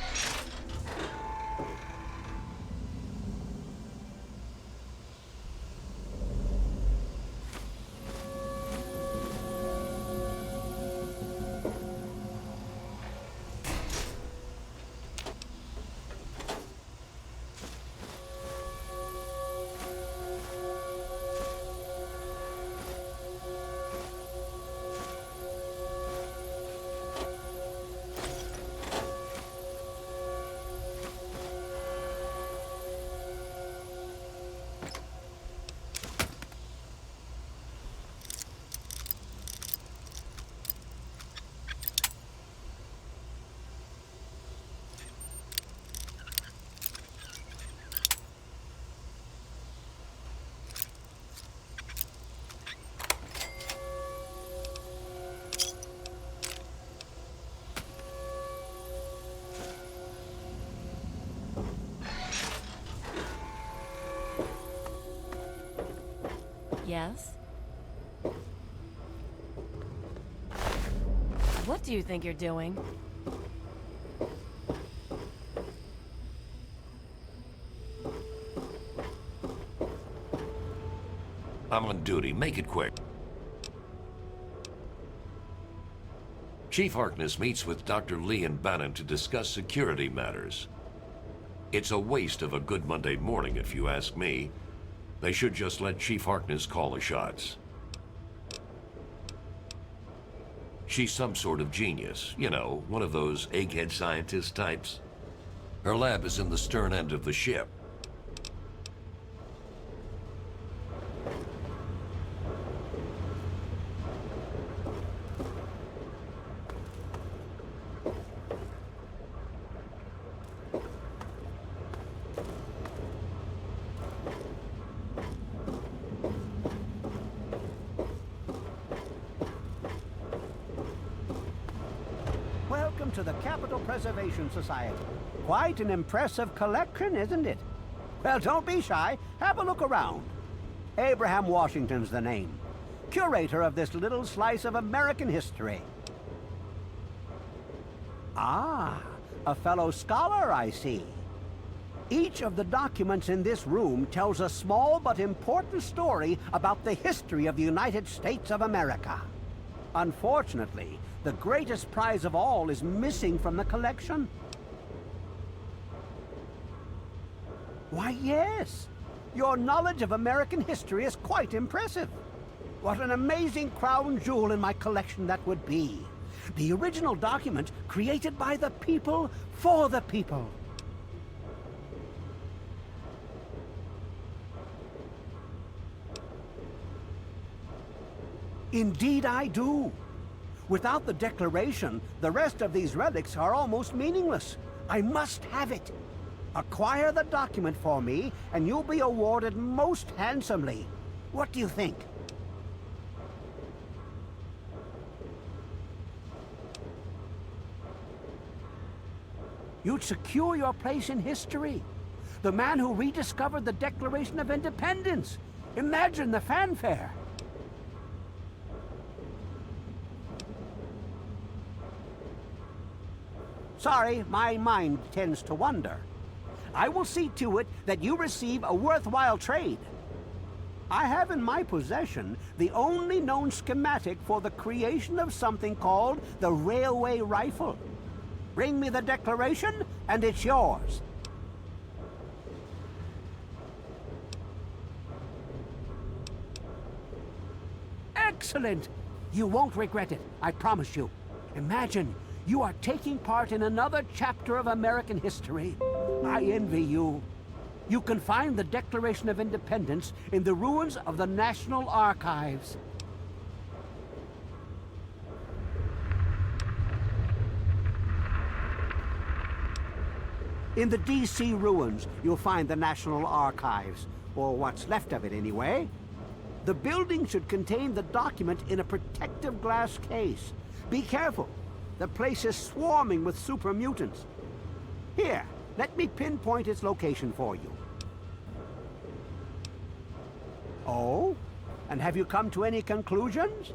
Yes? What do you think you're doing? I'm on duty. Make it quick. Chief Harkness meets with Dr. Lee and Bannon to discuss security matters. It's a waste of a good Monday morning, if you ask me. They should just let Chief Harkness call the shots. She's some sort of genius, you know, one of those egghead scientist types. Her lab is in the stern end of the ship. Welcome to the Capital Preservation Society. Quite an impressive collection, isn't it? Well, don't be shy. Have a look around. Abraham Washington's the name. Curator of this little slice of American history. Ah, a fellow scholar, I see. Each of the documents in this room tells a small but important story about the history of the United States of America. Unfortunately, the greatest prize of all is missing from the collection. Why, yes. Your knowledge of American history is quite impressive. What an amazing crown jewel in my collection that would be. The original document created by the people for the people. Indeed I do. Without the Declaration, the rest of these relics are almost meaningless. I must have it. Acquire the document for me, and you'll be awarded most handsomely. What do you think? You'd secure your place in history. The man who rediscovered the Declaration of Independence. Imagine the fanfare. Sorry, my mind tends to wander. I will see to it that you receive a worthwhile trade. I have in my possession the only known schematic for the creation of something called the railway rifle. Bring me the Declaration, and it's yours. Excellent! You won't regret it, I promise you. Imagine, you are taking part in another chapter of American history. I envy you. You can find the Declaration of Independence in the ruins of the National Archives. In the D.C. ruins, you'll find the National Archives, or what's left of it anyway. The building should contain the document in a protective glass case. Be careful. The place is swarming with super mutants. Here, let me pinpoint its location for you. Oh? And have you come to any conclusions?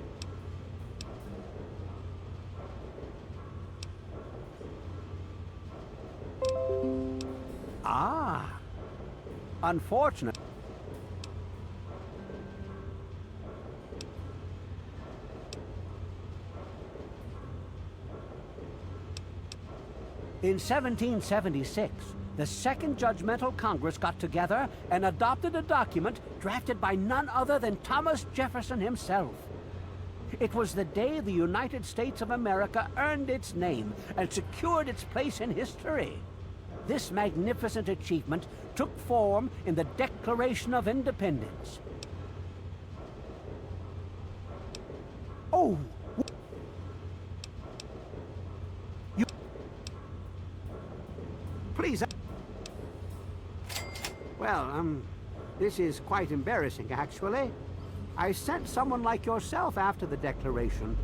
Ah. Unfortunate. In 1776, the Second Judgmental Congress got together and adopted a document drafted by none other than Thomas Jefferson himself. It was the day the United States of America earned its name and secured its place in history. This magnificent achievement took form in the Declaration of Independence. Oh! Please. Well, this is quite embarrassing, actually. I sent someone like yourself after the Declaration.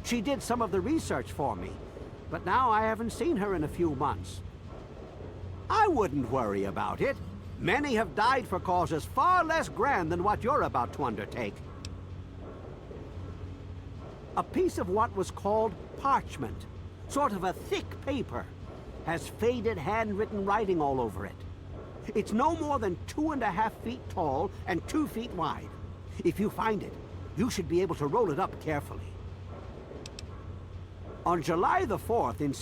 She did some of the research for me, but now I haven't seen her in a few months. I wouldn't worry about it. Many have died for causes far less grand than what you're about to undertake. A piece of what was called parchment, sort of a thick paper, has faded handwritten writing all over it. It's no more than 2.5 feet tall and 2 feet wide. If you find it, you should be able to roll it up carefully. On July the 4th in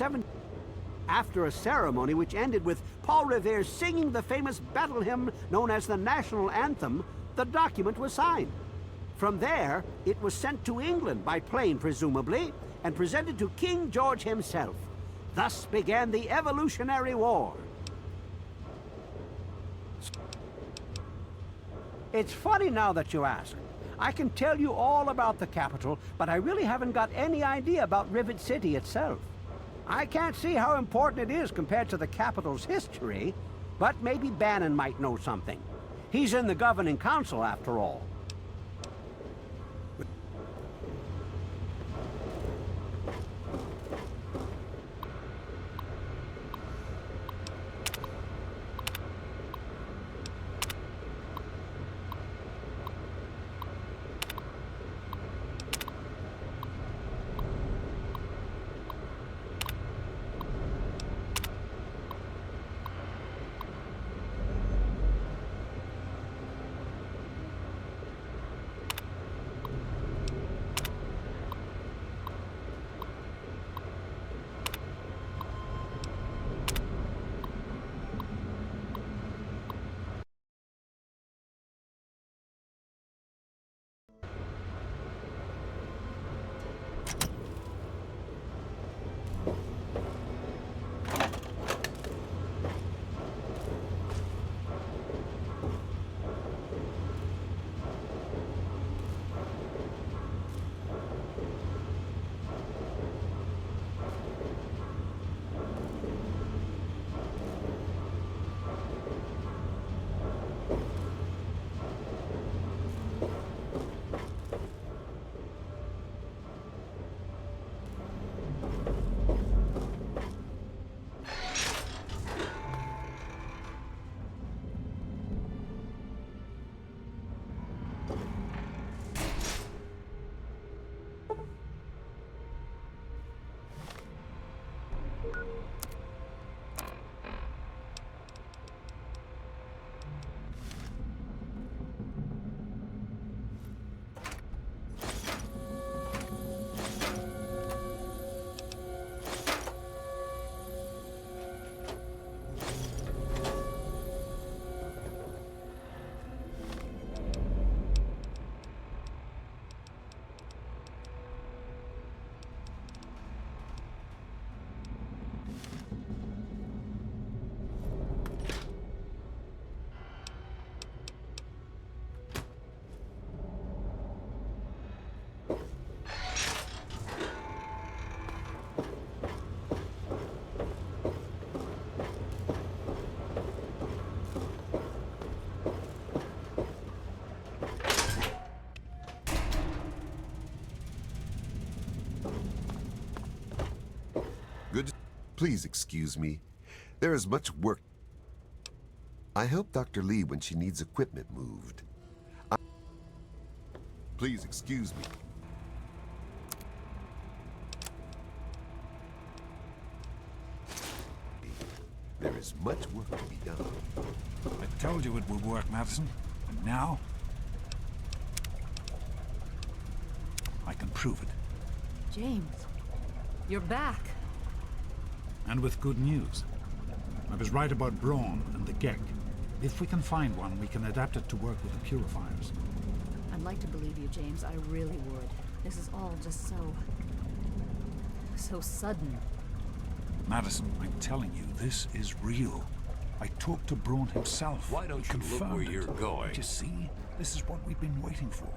after a ceremony which ended with Paul Revere's singing the famous battle hymn known as the National Anthem, the document was signed. From there, it was sent to England by plane, presumably, and presented to King George himself. Thus began the Evolutionary War. It's funny now that you ask. I can tell you all about the Capitol, but I really haven't got any idea about Rivet City itself. I can't see how important it is compared to the Capitol's history, but maybe Bannon might know something. He's in the governing council, after all. Good. Please excuse me. There is much work. I help Dr. Lee when she needs equipment moved. Please excuse me. There is much work to be done. I told you it would work, Madison. And now, I can prove it. James, you're back. And with good news. I was right about Braun and the Gek. If we can find one, we can adapt it to work with the purifiers. I'd like to believe you, James. I really would. This is all just so sudden. Madison, I'm telling you, this is real. I talked to Braun himself. Why don't you look where you're going? Don't you see? This is what we've been waiting for.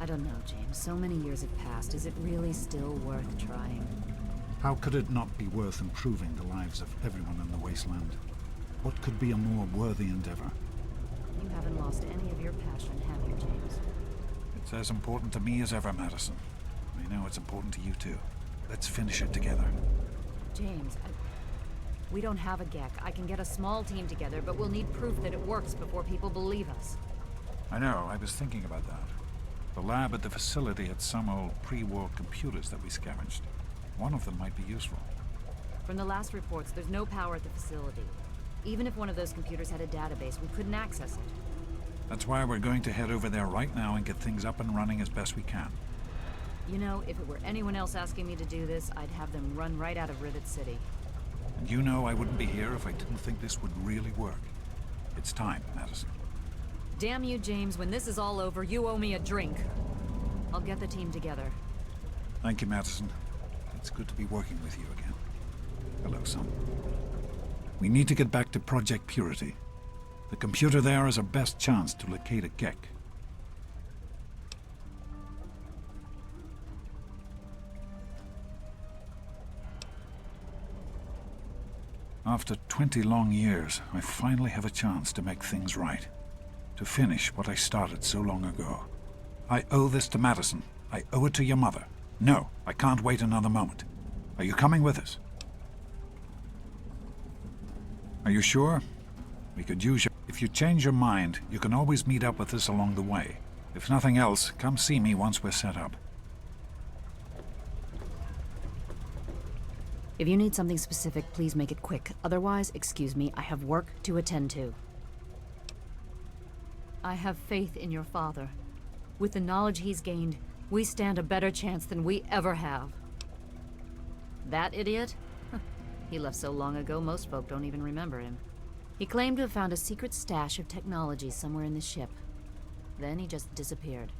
I don't know, James. So many years have passed. Is it really still worth trying? How could it not be worth improving the lives of everyone in the Wasteland? What could be a more worthy endeavor? You haven't lost any of your passion, have you, James? It's as important to me as ever, Madison. I know it's important to you too. Let's finish it together. James, we don't have a Gek. I can get a small team together, but we'll need proof that it works before people believe us. I know, I was thinking about that. The lab at the facility had some old pre-war computers that we scavenged. One of them might be useful. From the last reports, there's no power at the facility. Even if one of those computers had a database, we couldn't access it. That's why we're going to head over there right now and get things up and running as best we can. You know, if it were anyone else asking me to do this, I'd have them run right out of Rivet City. And you know I wouldn't be here if I didn't think this would really work. It's time, Madison. Damn you, James. When this is all over, you owe me a drink. I'll get the team together. Thank you, Madison. It's good to be working with you again. Hello, son. We need to get back to Project Purity. The computer there is our best chance to locate a Gek. After 20 long years, I finally have a chance to make things right. To finish what I started so long ago. I owe this to Madison. I owe it to your mother. No, I can't wait another moment. Are you coming with us? Are you sure? We could use your... If you change your mind, you can always meet up with us along the way. If nothing else, come see me once we're set up. If you need something specific, please make it quick. Otherwise, excuse me, I have work to attend to. I have faith in your father. With the knowledge he's gained, we stand a better chance than we ever have. That idiot? He left so long ago, most folk don't even remember him. He claimed to have found a secret stash of technology somewhere in the ship. Then he just disappeared.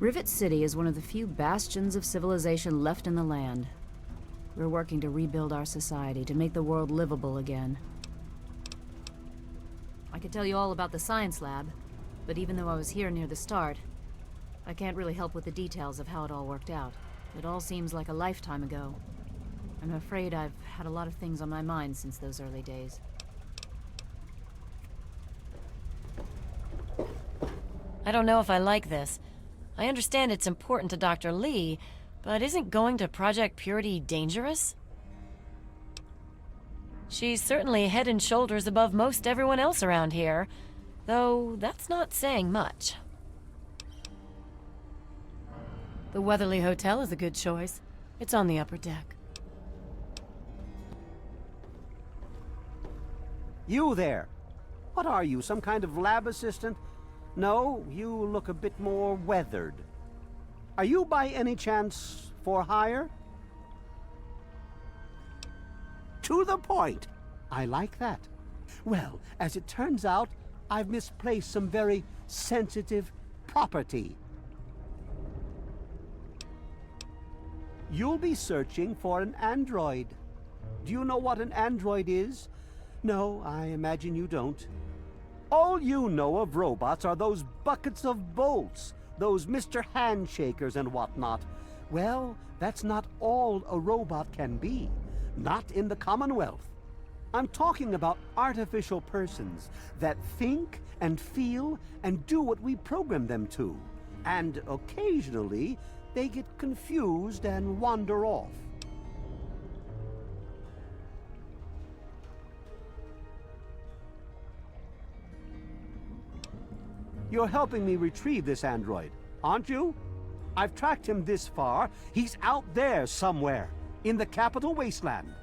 Rivet City is one of the few bastions of civilization left in the land. We're working to rebuild our society, to make the world livable again. I could tell you all about the science lab, but even though I was here near the start, I can't really help with the details of how it all worked out. It all seems like a lifetime ago. I'm afraid I've had a lot of things on my mind since those early days. I don't know if I like this. I understand it's important to Dr. Lee, but isn't going to Project Purity dangerous? She's certainly head and shoulders above most everyone else around here, though that's not saying much. The Weatherly Hotel is a good choice. It's on the upper deck. You there! What are you, some kind of lab assistant? No, you look a bit more weathered. Are you by any chance for hire? To the point! I like that. Well, as it turns out, I've misplaced some very sensitive property. You'll be searching for an android. Do you know what an android is? No, I imagine you don't. All you know of robots are those buckets of bolts, those Mr. Handshakers and whatnot. Well, that's not all a robot can be. Not in the Commonwealth. I'm talking about artificial persons that think and feel and do what we program them to. And occasionally, they get confused and wander off. You're helping me retrieve this android, aren't you? I've tracked him this far. He's out there somewhere. in the Capital Wasteland.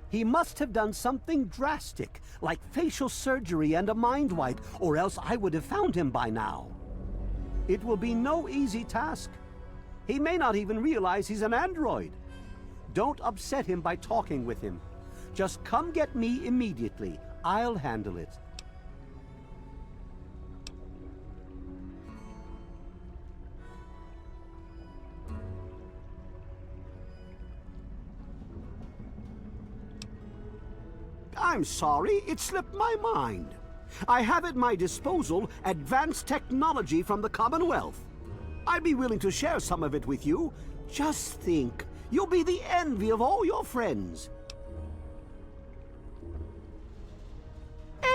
He must have done something drastic, like facial surgery and a mind wipe, or else I would have found him by now. It will be no easy task. He may not even realize he's an android. Don't upset him by talking with him. Just come get me immediately. I'll handle it. I'm sorry, it slipped my mind. I have at my disposal advanced technology from the Commonwealth. I'd be willing to share some of it with you. Just think, you'll be the envy of all your friends.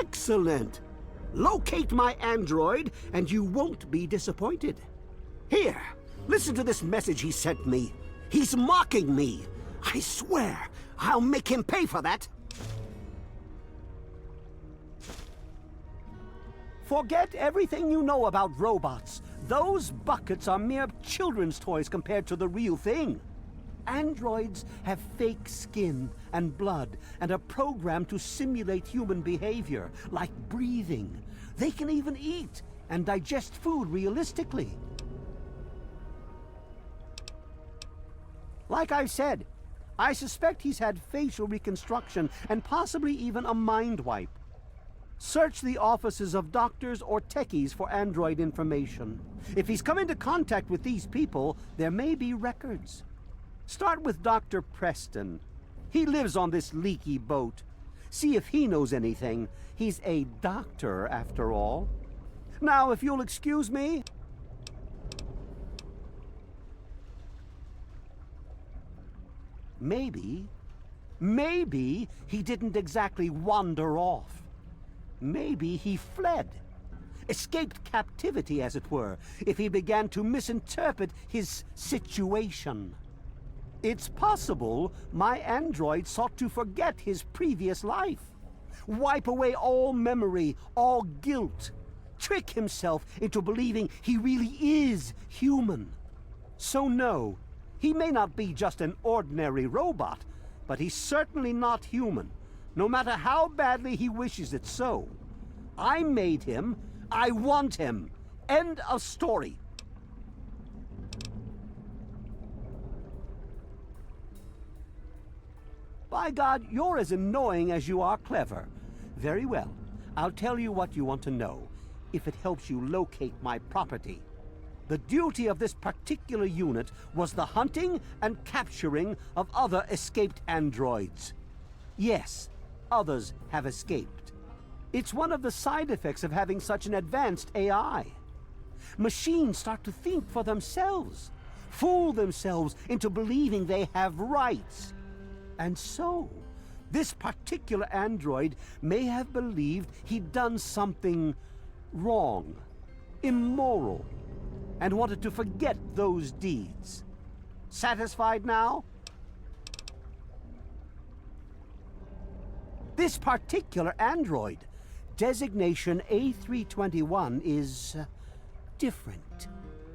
Excellent! Locate my android, and you won't be disappointed. Here, listen to this message he sent me. He's mocking me. I swear, I'll make him pay for that. Forget everything you know about robots. Those buckets are mere children's toys compared to the real thing. Androids have fake skin and blood and are programmed to simulate human behavior, like breathing. They can even eat and digest food realistically. Like I said, I suspect he's had facial reconstruction and possibly even a mind wipe. Search the offices of doctors or techies for android information. If he's come into contact with these people, there may be records. Start with Dr. Preston. He lives on this leaky boat. See if he knows anything. He's a doctor, after all. Now, if you'll excuse me... Maybe he didn't exactly wander off. Maybe he fled. Escaped captivity, as it were, if he began to misinterpret his situation. It's possible my android sought to forget his previous life, wipe away all memory, all guilt, trick himself into believing he really is human. So no, he may not be just an ordinary robot, but he's certainly not human, no matter how badly he wishes it so. I made him. I want him. End of story. By God, you're as annoying as you are clever. Very well. I'll tell you what you want to know, if it helps you locate my property. The duty of this particular unit was the hunting and capturing of other escaped androids. Yes, others have escaped. It's one of the side effects of having such an advanced AI. Machines start to think for themselves, fool themselves into believing they have rights. And so, this particular android may have believed he'd done something wrong, immoral, and wanted to forget those deeds. Satisfied now? This particular android, designation A321, is different,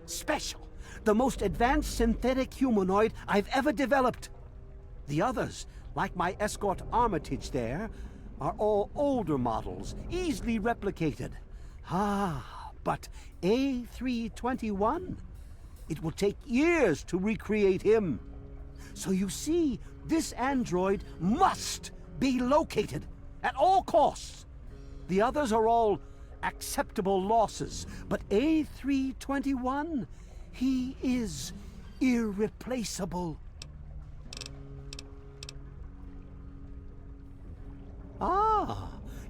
special, the most advanced synthetic humanoid I've ever developed. The others, like my escort Armitage there, are all older models, easily replicated. But A321, it will take years to recreate him. So you see, this android must be located at all costs. The others are all acceptable losses, but A321, he is irreplaceable.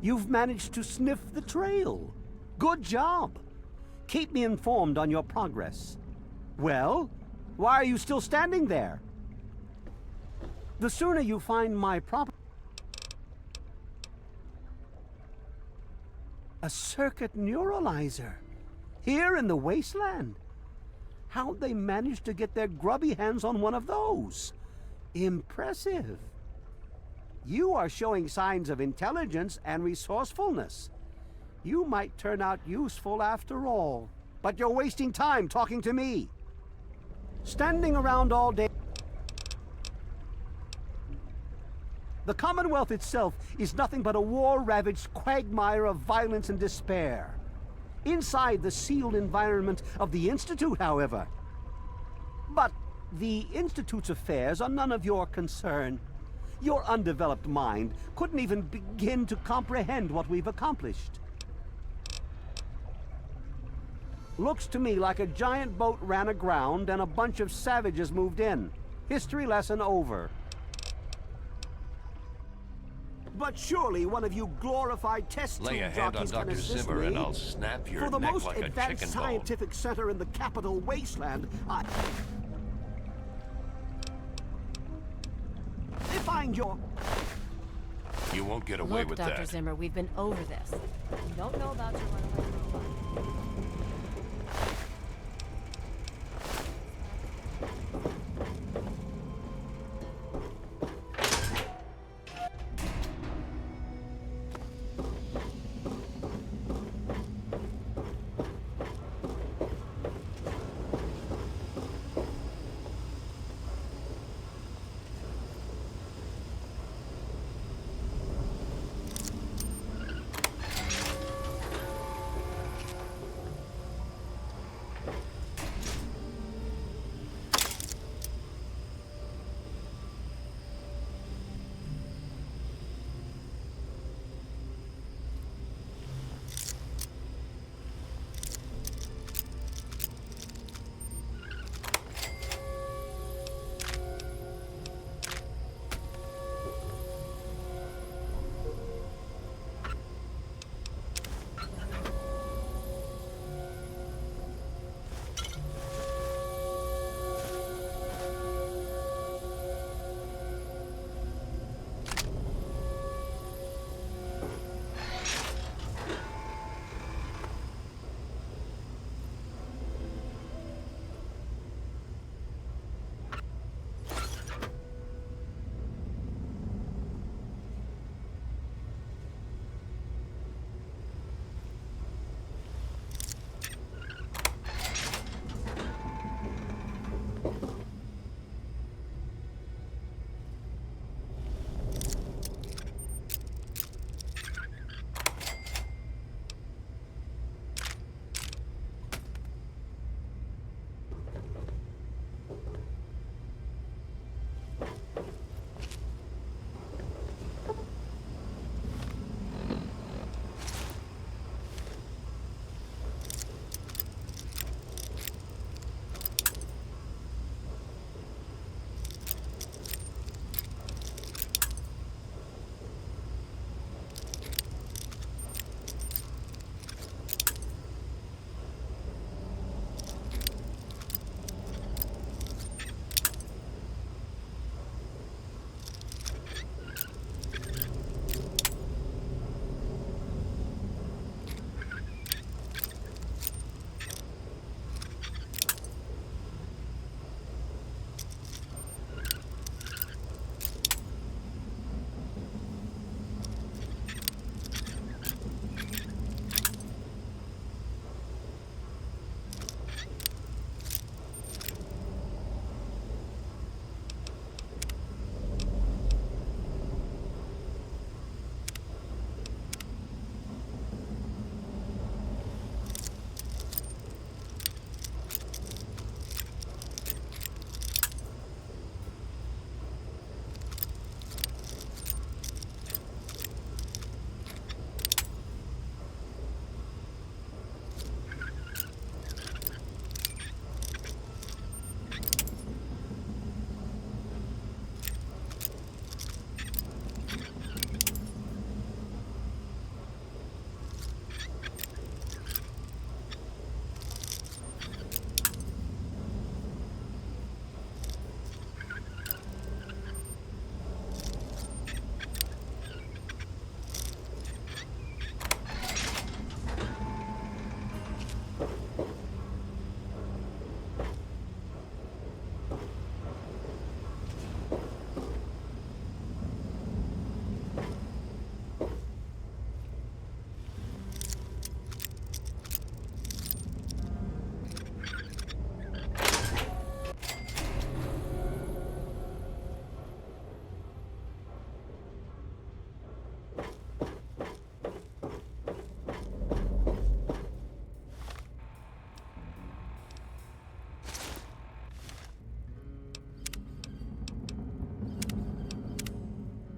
You've managed to sniff the trail. Good job. Keep me informed on your progress. Well, why are you still standing there? The sooner you find my property... A circuit neuralizer? Here in the Wasteland? How'd they manage to get their grubby hands on one of those? Impressive. You are showing signs of intelligence and resourcefulness. You might turn out useful after all. But you're wasting time talking to me. Standing around all day... The Commonwealth itself is nothing but a war-ravaged quagmire of violence and despair. Inside the sealed environment of the Institute, however. But the Institute's affairs are none of your concern. Your undeveloped mind couldn't even begin to comprehend what we've accomplished. Looks to me like a giant boat ran aground and a bunch of savages moved in. History lesson over. But surely one of you glorified test Lay tube a hand on jockeys can Dr. assist Zimmer me. and I'll snap your For the neck most like a advanced chicken bone. scientific center in the Capital Wasteland, I find your... You won't get away Look, with Dr. that. Zimmer, we've been over this. We don't know about your runaway robot.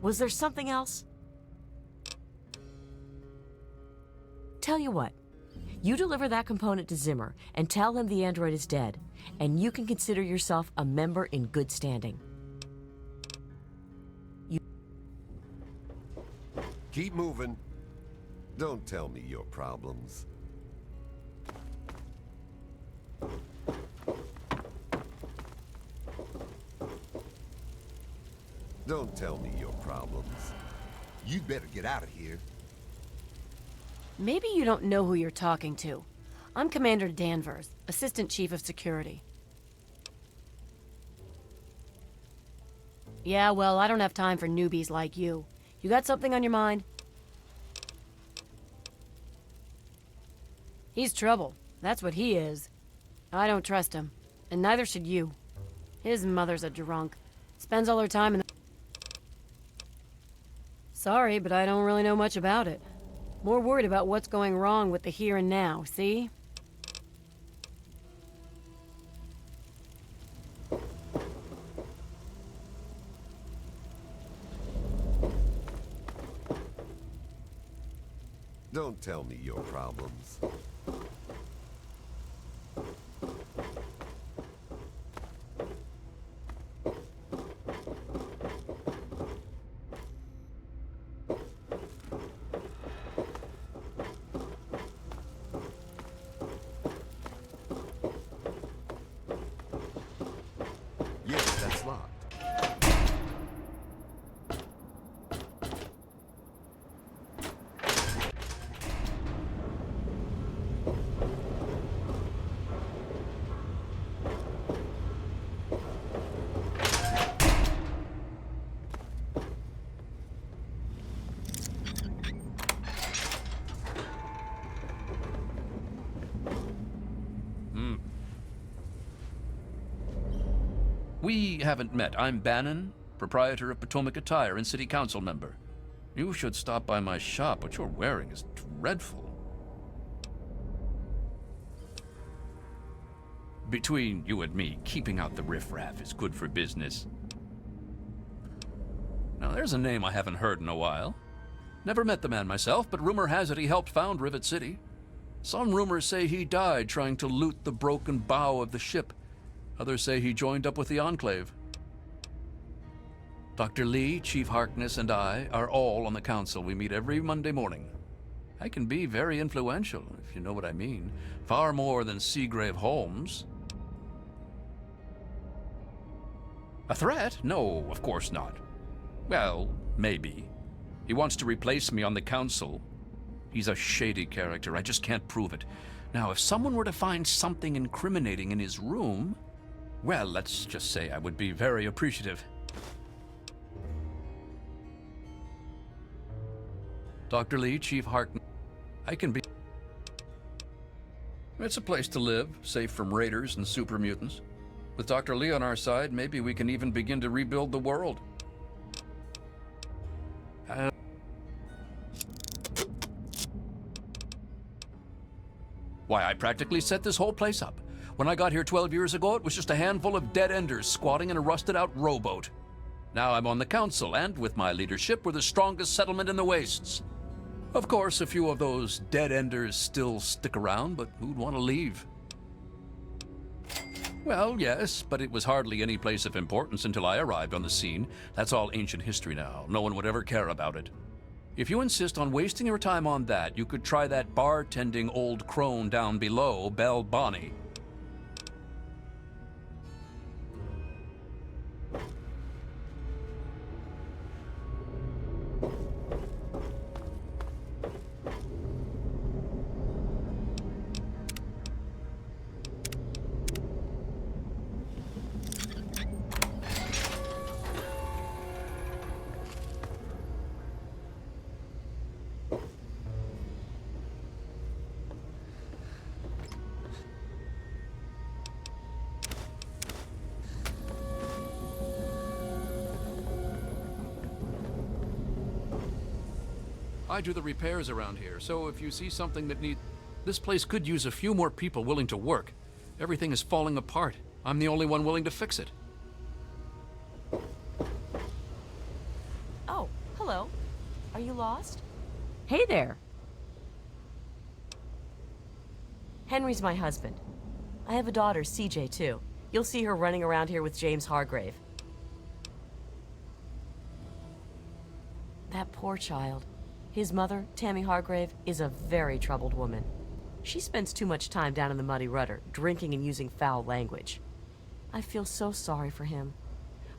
Was there something else? Tell you what. You deliver that component to Zimmer and tell him the android is dead, and you can consider yourself a member in good standing. Keep moving. Don't tell me your problems. Don't tell me your problems. You'd better get out of here. Maybe you don't know who you're talking to. I'm Commander Danvers, Assistant Chief of Security. Yeah, well, I don't have time for newbies like you. You got something on your mind? He's trouble. That's what he is. I don't trust him, and neither should you. His mother's a drunk. Spends all her time in the... Sorry, but I don't really know much about it. More worried about what's going wrong with the here and now, see? Don't tell me your problems. Yes, that's locked. We haven't met. I'm Bannon, proprietor of Potomac Attire and city council member. You should stop by my shop. What you're wearing is dreadful. Between you and me, keeping out the riffraff is good for business. Now, there's a name I haven't heard in a while. Never met the man myself, but rumor has it he helped found Rivet City. Some rumors say he died trying to loot the broken bow of the ship. Others say he joined up with the Enclave. Dr. Lee, Chief Harkness, and I are all on the council. We meet every Monday morning. I can be very influential, if you know what I mean. Far more than Seagrave Holmes. A threat? No, of course not. Well, maybe. He wants to replace me on the council. He's a shady character. I just can't prove it. Now, if someone were to find something incriminating in his room, well, let's just say I would be very appreciative. Dr. Lee, Chief Harkness, I can be... It's a place to live, safe from raiders and super mutants. With Dr. Lee on our side, maybe we can even begin to rebuild the world. Why, I practically set this whole place up. When I got here 12 years ago, it was just a handful of dead-enders squatting in a rusted-out rowboat. Now I'm on the council, and with my leadership, we're the strongest settlement in the wastes. Of course, a few of those dead-enders still stick around, but who'd want to leave? Well, yes, but it was hardly any place of importance until I arrived on the scene. That's all ancient history now. No one would ever care about it. If you insist on wasting your time on that, you could try that bartending old crone down below, Belle Bonnie. I do the repairs around here, so if you see something that needs... This place could use a few more people willing to work. Everything is falling apart. I'm the only one willing to fix it. Oh, you lost? Hey there. Henry's my husband. I have a daughter, CJ, too. You'll see her running around here with James Hargrave. That poor child. His mother, Tammy Hargrave, is a very troubled woman. She spends too much time down in the Muddy Rudder, drinking and using foul language. I feel so sorry for him.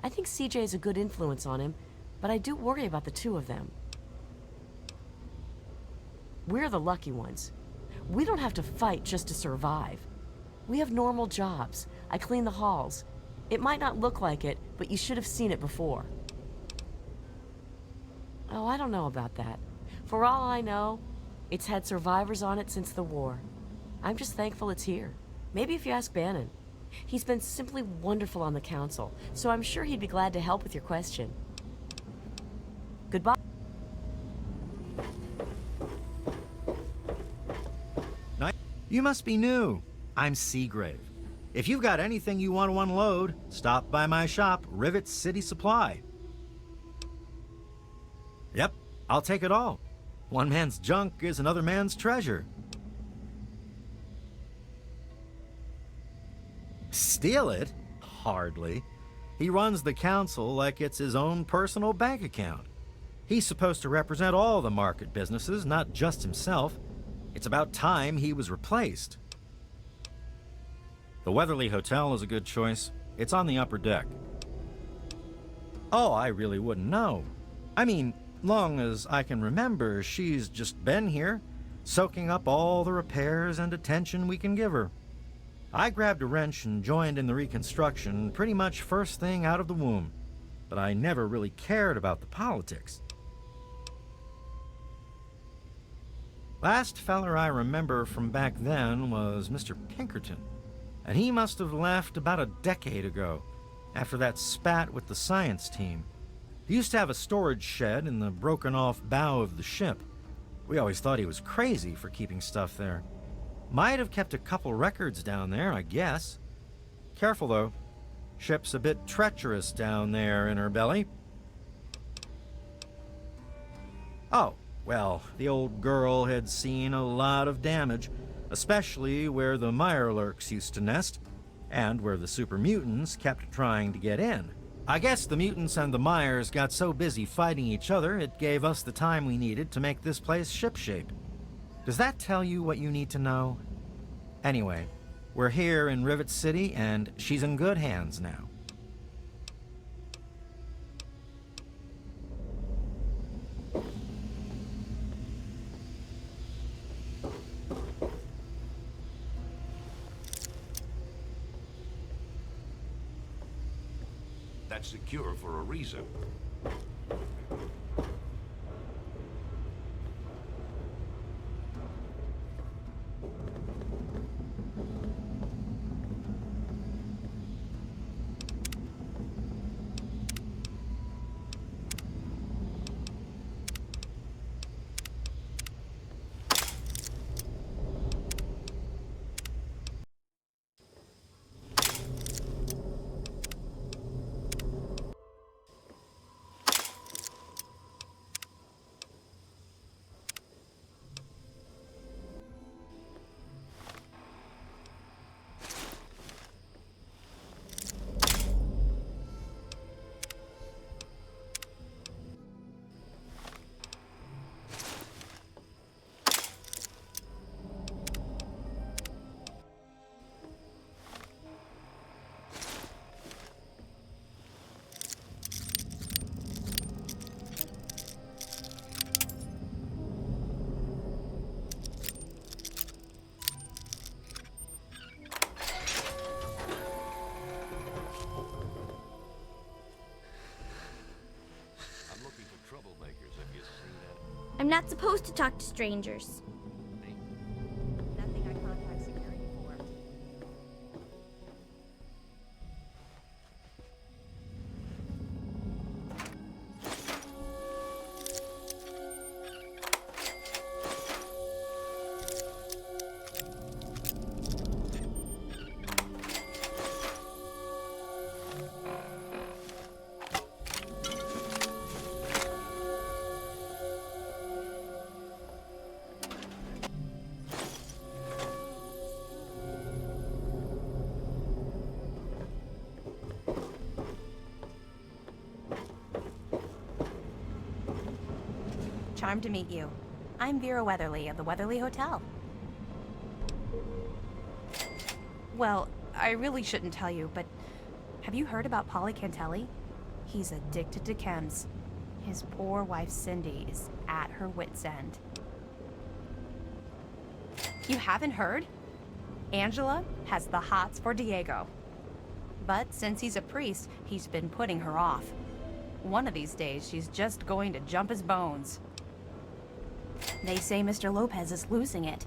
I think CJ is a good influence on him, but I do worry about the two of them. We're the lucky ones. We don't have to fight just to survive. We have normal jobs. I clean the halls. It might not look like it, but you should have seen it before. Oh, I don't know about that. For all I know, it's had survivors on it since the war. I'm just thankful it's here. Maybe if you ask Bannon. He's been simply wonderful on the council, so I'm sure he'd be glad to help with your question. Goodbye. You must be new. I'm Seagrave. If you've got anything you want to unload, stop by my shop, Rivet City Supply. Yep, I'll take it all. One man's junk is another man's treasure. Steal it? Hardly. He runs the council like it's his own personal bank account. He's supposed to represent all the market businesses, not just himself. It's about time he was replaced. The Weatherly Hotel is a good choice. It's on the upper deck. Oh, I really wouldn't know. I mean, long as I can remember, she's just been here, soaking up all the repairs and attention we can give her. I grabbed a wrench and joined in the reconstruction pretty much first thing out of the womb, but I never really cared about the politics. Last feller I remember from back then was Mr. Pinkerton, and he must have left about a decade ago, after that spat with the science team. He used to have a storage shed in the broken-off bow of the ship. We always thought he was crazy for keeping stuff there. Might have kept a couple records down there, I guess. Careful, though. Ship's a bit treacherous down there in her belly. Oh, well, the old girl had seen a lot of damage, especially where the Mirelurks used to nest, and where the super mutants kept trying to get in. I guess the mutants and the Myers got so busy fighting each other, it gave us the time we needed to make this place shipshape. Does that tell you what you need to know? Anyway, we're here in Rivet City, and she's in good hands now. That's secure for a reason. I'm not supposed to talk to strangers. Nothing I contact security for. charmed to meet you. I'm Vera Weatherly of the Weatherly Hotel. Well, I really shouldn't tell you, but have you heard about Polly Cantelli? He's addicted to chems. His poor wife Cindy is at her wit's end. You haven't heard? Angela has the hots for Diego. But since he's a priest, he's been putting her off. One of these days, she's just going to jump his bones. They say Mr. Lopez is losing it.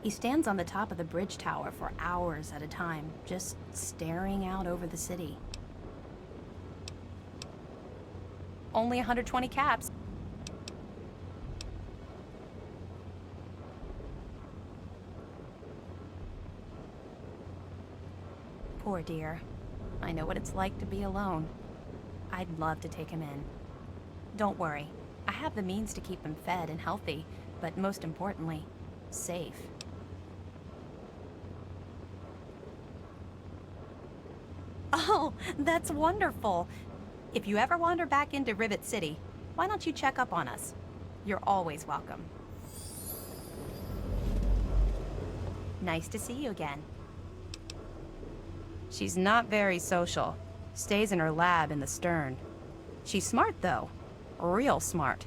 He stands on the top of the bridge tower for hours at a time, just staring out over the city. Only 120 caps. Poor dear. I know what it's like to be alone. I'd love to take him in. Don't worry. I have the means to keep him fed and healthy, but most importantly, safe. Oh, that's wonderful. If you ever wander back into Rivet City, why don't you check up on us? You're always welcome. Nice to see you again. She's not very social. Stays in her lab in the stern. She's smart, though. Real smart.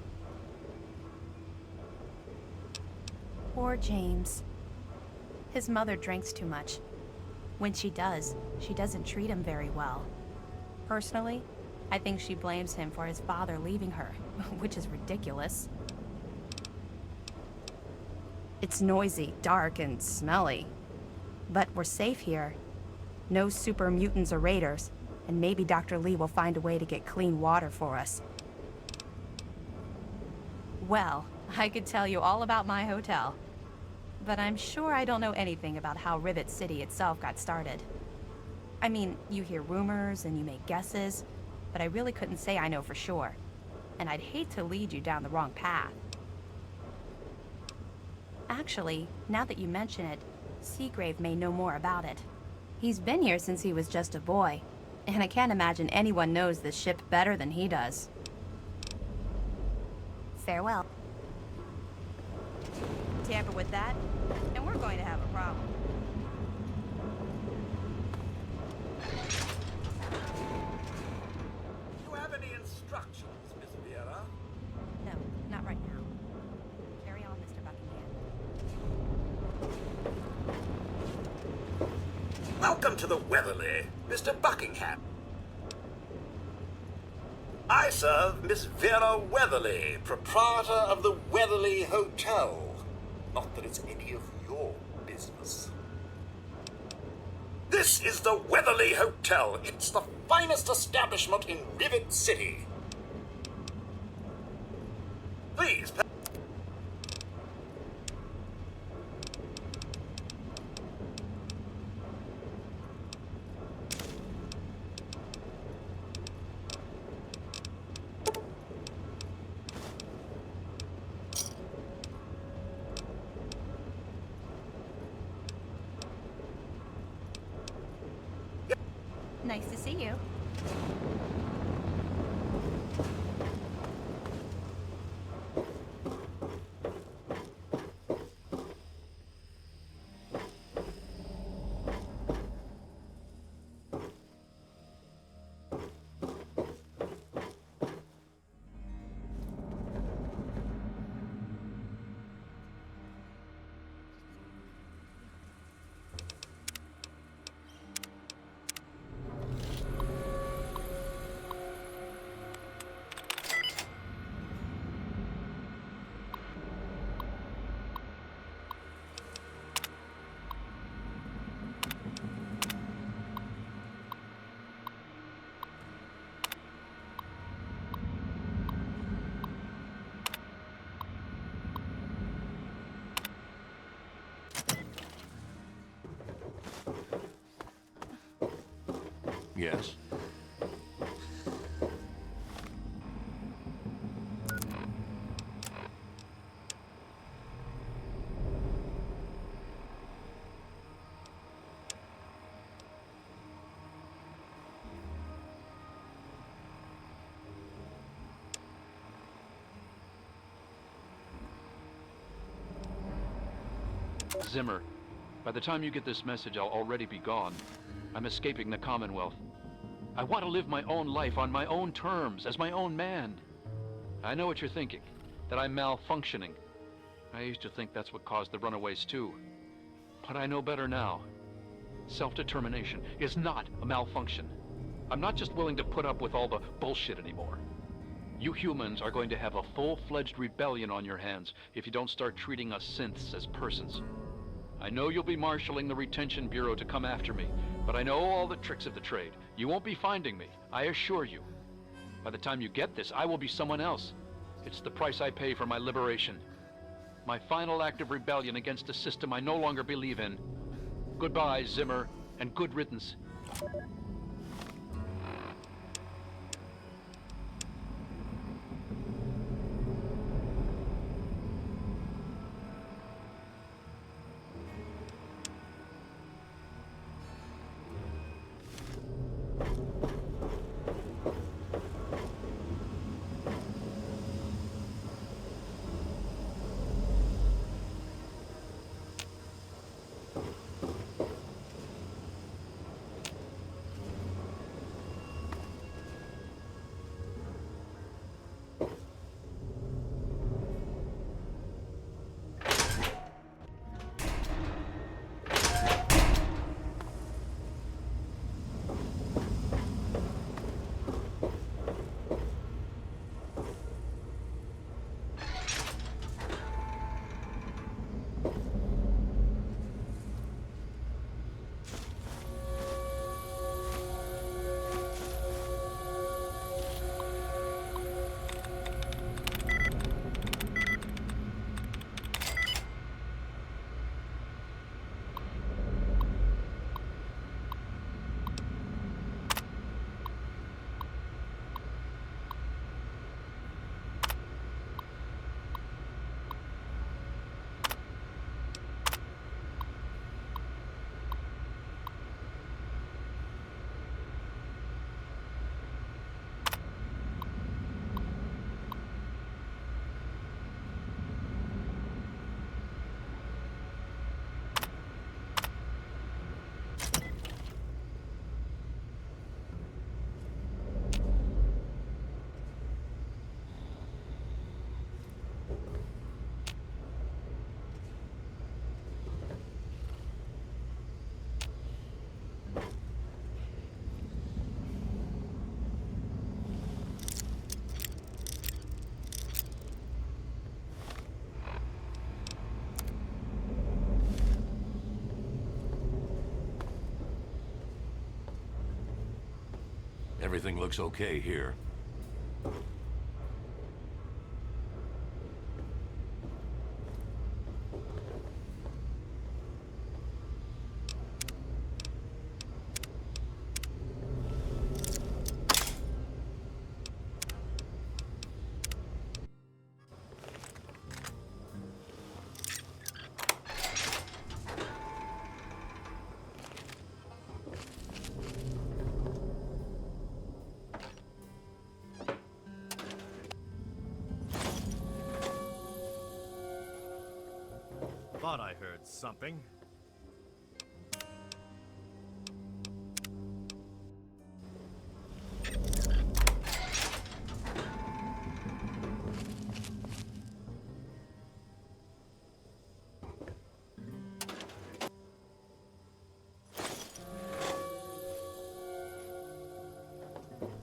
Poor James. His mother drinks too much. When she does, she doesn't treat him very well. Personally, I think she blames him for his father leaving her, which is ridiculous. It's noisy, dark, and smelly. But we're safe here. No super mutants or raiders, and maybe Dr. Lee will find a way to get clean water for us. Well, I could tell you all about my hotel, but I'm sure I don't know anything about how Rivet City itself got started. I mean, you hear rumors and you make guesses, but I really couldn't say I know for sure, and I'd hate to lead you down the wrong path. Actually, now that you mention it, Seagrave may know more about it. He's been here since he was just a boy, and I can't imagine anyone knows this ship better than he does. Farewell. Tamper with that, and we're going to have a problem. Do you have any instructions, Miss Vera? No, not right now. Carry on, Mr. Buckingham. Welcome to the Weatherly, Mr. Buckingham. I serve Miss Vera Weatherly, proprietor of the Weatherly Hotel. Not that it's any of your business. This is the Weatherly Hotel. It's the finest establishment in Rivet City. Please. Nice to see you. Yes? Zimmer, by the time you get this message, I'll already be gone. I'm escaping the Commonwealth. I want to live my own life on my own terms, as my own man. I know what you're thinking, that I'm malfunctioning. I used to think that's what caused the runaways too. But I know better now. Self-determination is not a malfunction. I'm not just willing to put up with all the bullshit anymore. You humans are going to have a full-fledged rebellion on your hands if you don't start treating us synths as persons. I know you'll be marshaling the Retention Bureau to come after me, but I know all the tricks of the trade. You won't be finding me, I assure you. By the time you get this, I will be someone else. It's the price I pay for my liberation. My final act of rebellion against a system I no longer believe in. Goodbye, Zimmer, and good riddance. Everything looks okay here. Thought I heard something.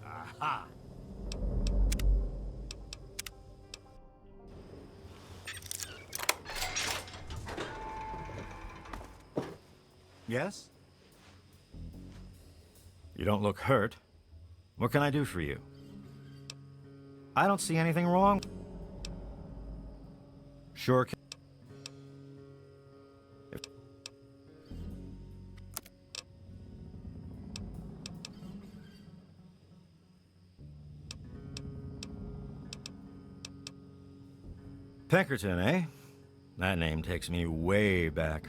Aha! Yes? You don't look hurt. What can I do for you? I don't see anything wrong. Sure can. Pinkerton, eh? That name takes me way back.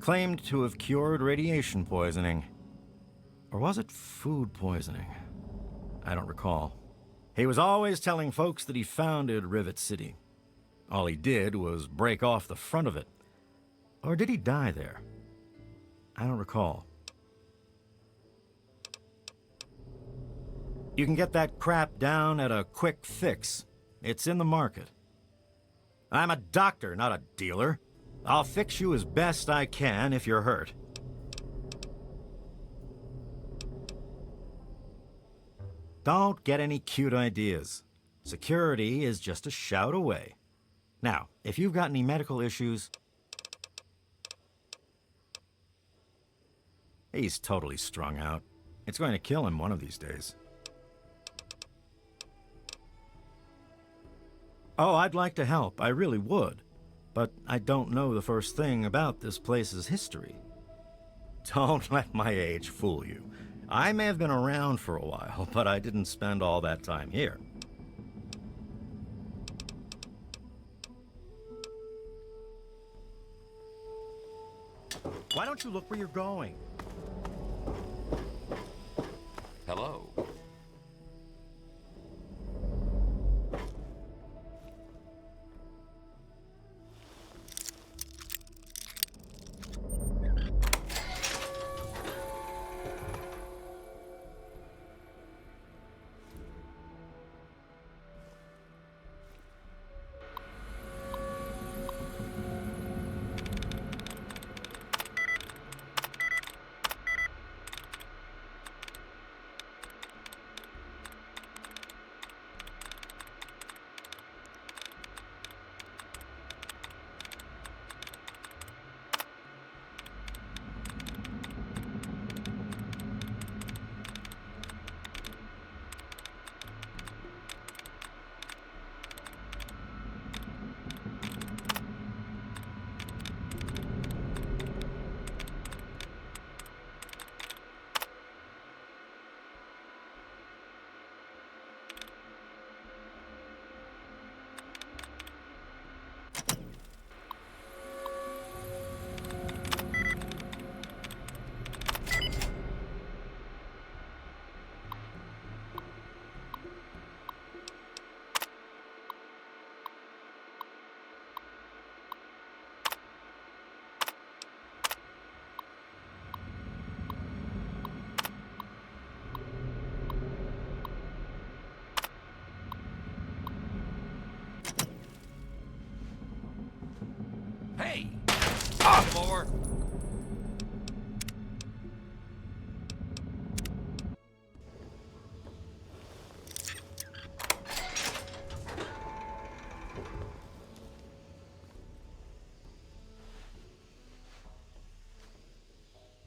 Claimed to have cured radiation poisoning. Or was it food poisoning? I don't recall. He was always telling folks that he founded Rivet City. All he did was break off the front of it. Or did he die there? I don't recall. You can get that crap down at a quick fix. It's in the market. I'm a doctor, not a dealer. I'll fix you as best I can if you're hurt. Don't get any cute ideas. Security is just a shout away. Now, if you've got any medical issues... He's totally strung out. It's going to kill him one of these days. Oh, I'd like to help. I really would. But I don't know the first thing about this place's history. Don't let my age fool you. I may have been around for a while, but I didn't spend all that time here. Why don't you look where you're going? Hello. Hey! More.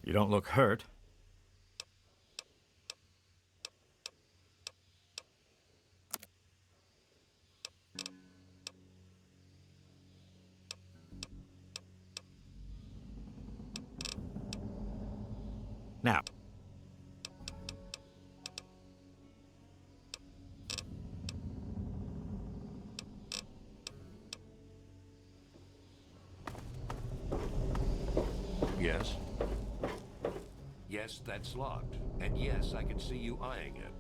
You don't look hurt. Now. Yes? Yes, that's locked. And yes, I can see you eyeing it.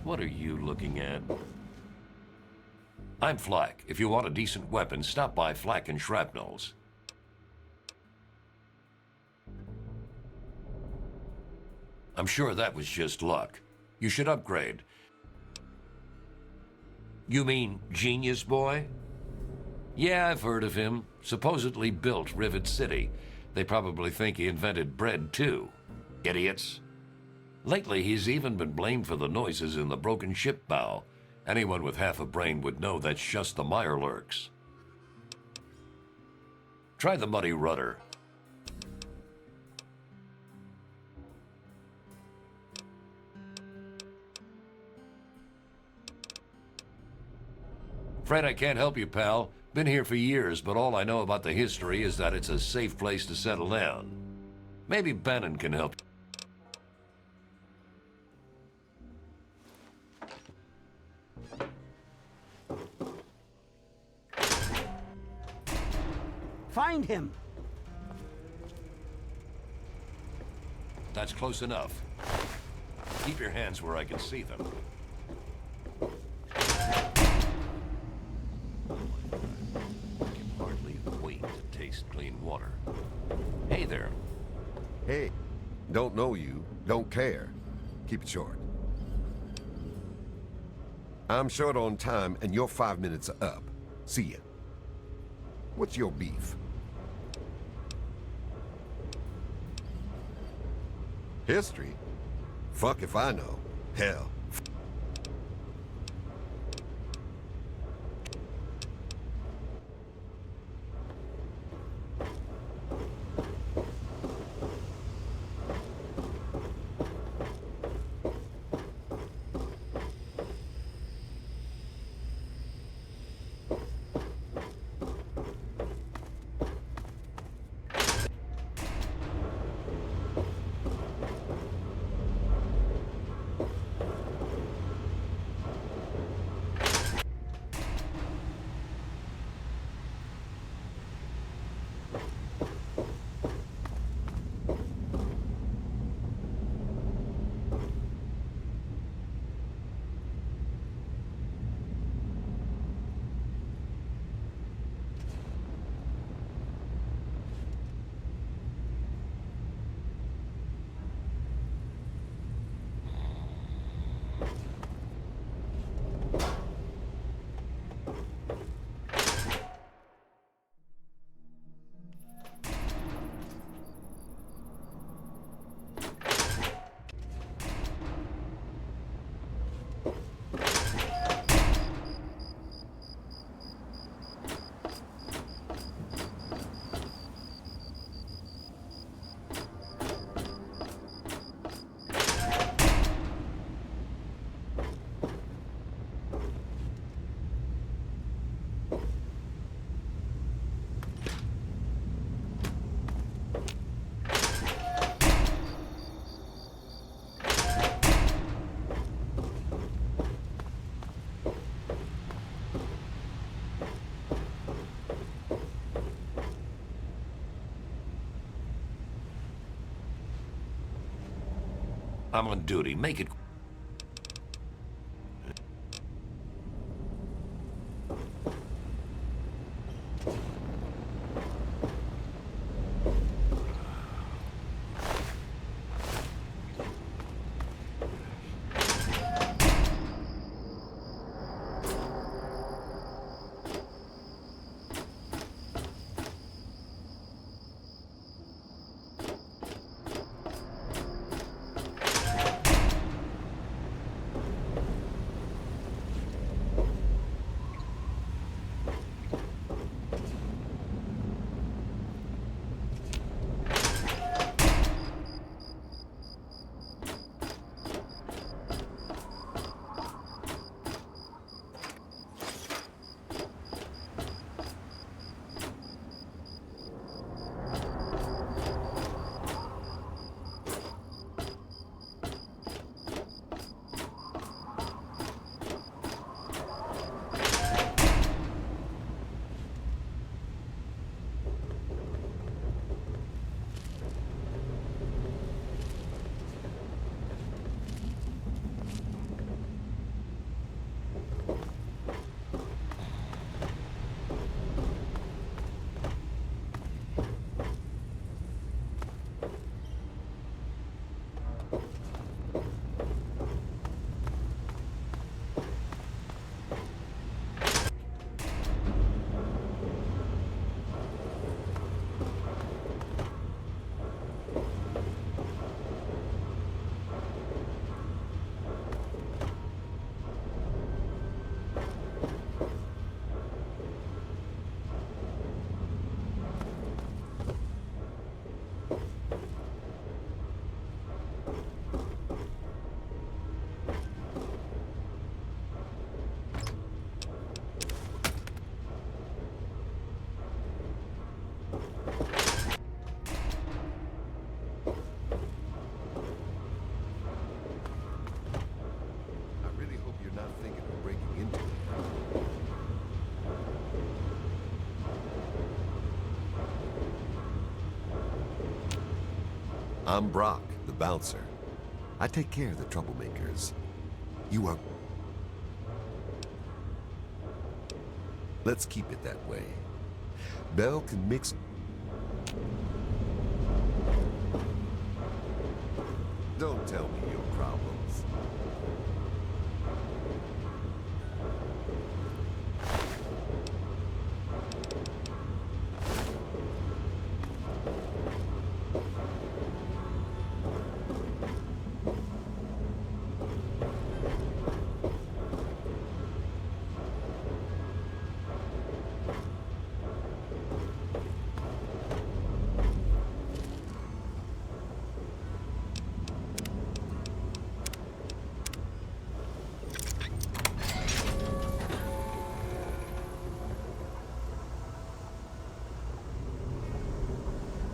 What are you looking at? I'm Flack. If you want a decent weapon, stop by Flack and Shrapnels. I'm sure that was just luck. You should upgrade. You mean Genius Boy? Yeah, I've heard of him. Supposedly built Rivet City. They probably think he invented bread, too. Idiots. Lately, he's even been blamed for the noises in the broken ship bow. Anyone with half a brain would know that's just the Mirelurks. Try the muddy rudder. Fred, I can't help you, pal. Been here for years, but all I know about the history is that it's a safe place to settle down. Maybe Bannon can help you. Find him. That's close enough. Keep your hands where I can see them. I can hardly wait to taste clean water. Hey there. Hey, don't know you, don't care. Keep it short. I'm short on time, and your 5 minutes are up. See ya. What's your beef? History? Fuck if I know. Hell. I'm on duty. Make it... I'm Brock, the bouncer. I take care of the troublemakers. You are... Let's keep it that way. Belle can mix... Don't tell me your problems.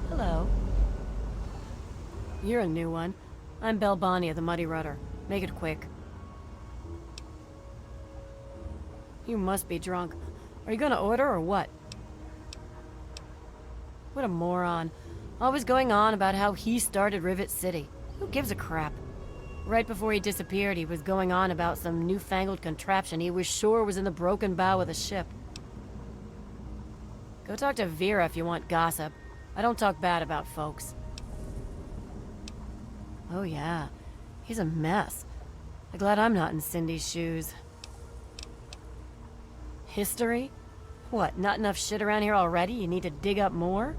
Hello. You're a new one. I'm Belle Bonnie of the Muddy Rudder. Make it quick. You must be drunk. Are you gonna order or what? What a moron. Always going on about how he started Rivet City. Who gives a crap? Right before he disappeared, he was going on about some newfangled contraption he was sure was in the broken bow of the ship. Go talk to Vera if you want gossip. I don't talk bad about folks. Oh yeah, he's a mess. I'm glad I'm not in Cindy's shoes. History? What, not enough shit around here already? You need to dig up more?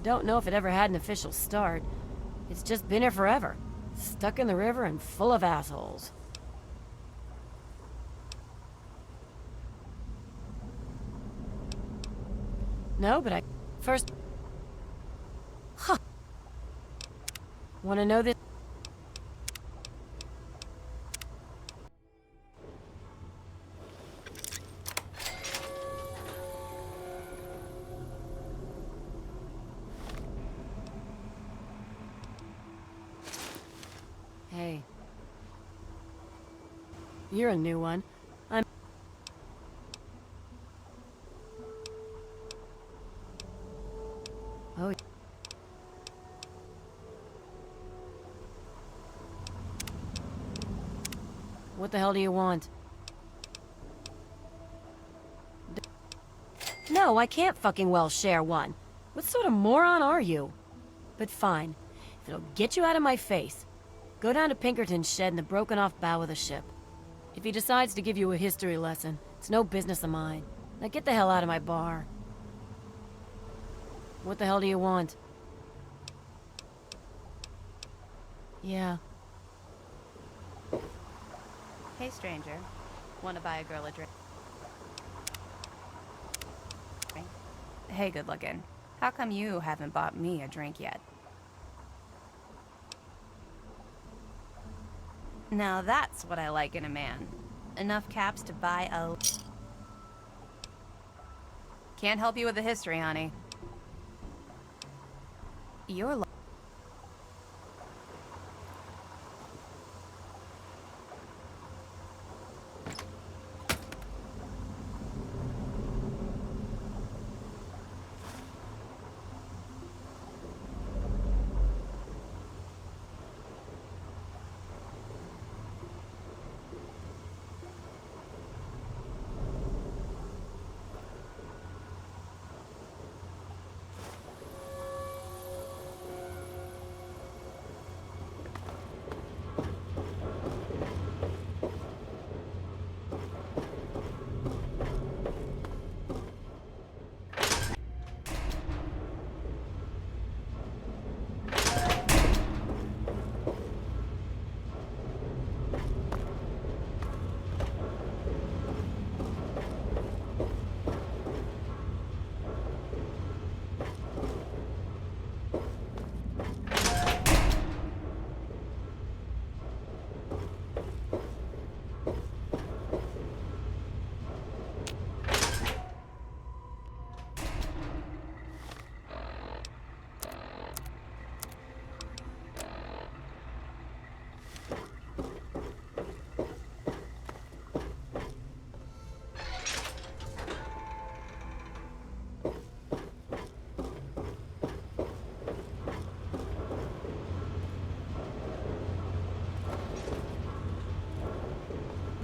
Don't know if it ever had an official start. It's just been here forever. Stuck in the river and full of assholes. No, but I... First... Huh. Wanna know this? Hey. You're a new one. I'm... Oh. What the hell do you want? No, I can't fucking well share one. What sort of moron are you? But fine. If it'll get you out of my face, go down to Pinkerton's shed in the broken-off bow of the ship. If he decides to give you a history lesson, it's no business of mine. Now get the hell out of my bar. What the hell do you want? Yeah. Hey, stranger. Want to buy a girl a drink? Hey, good looking. How come you haven't bought me a drink yet? Now that's what I like in a man. Enough caps to buy a... Can't help you with the history, honey. You're...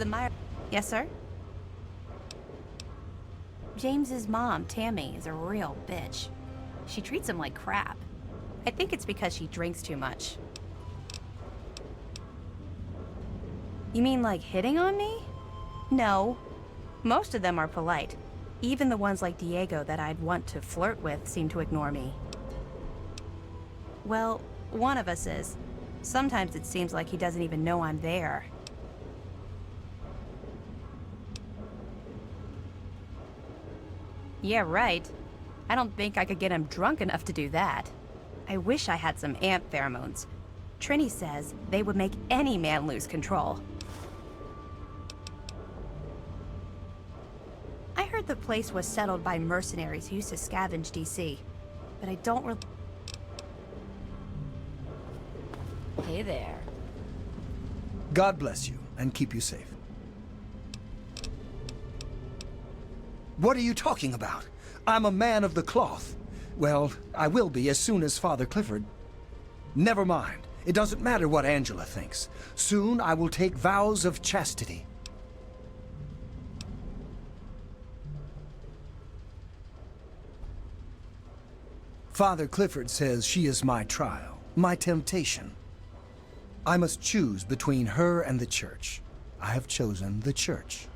The Meyer... Yes, sir? James's mom, Tammy, is a real bitch. She treats him like crap. I think it's because she drinks too much. You mean like hitting on me? No. Most of them are polite. Even the ones like Diego that I'd want to flirt with seem to ignore me. Well, one of us is. Sometimes it seems like he doesn't even know I'm there. Yeah, right. I don't think I could get him drunk enough to do that. I wish I had some ant pheromones. Trini says they would make any man lose control. I heard the place was settled by mercenaries who used to scavenge DC, but I don't really... Hey there. God bless you and keep you safe. What are you talking about? I'm a man of the cloth. Well, I will be as soon as Father Clifford. Never mind. It doesn't matter what Angela thinks. Soon I will take vows of chastity. Father Clifford says she is my trial, my temptation. I must choose between her and the church. I have chosen the church.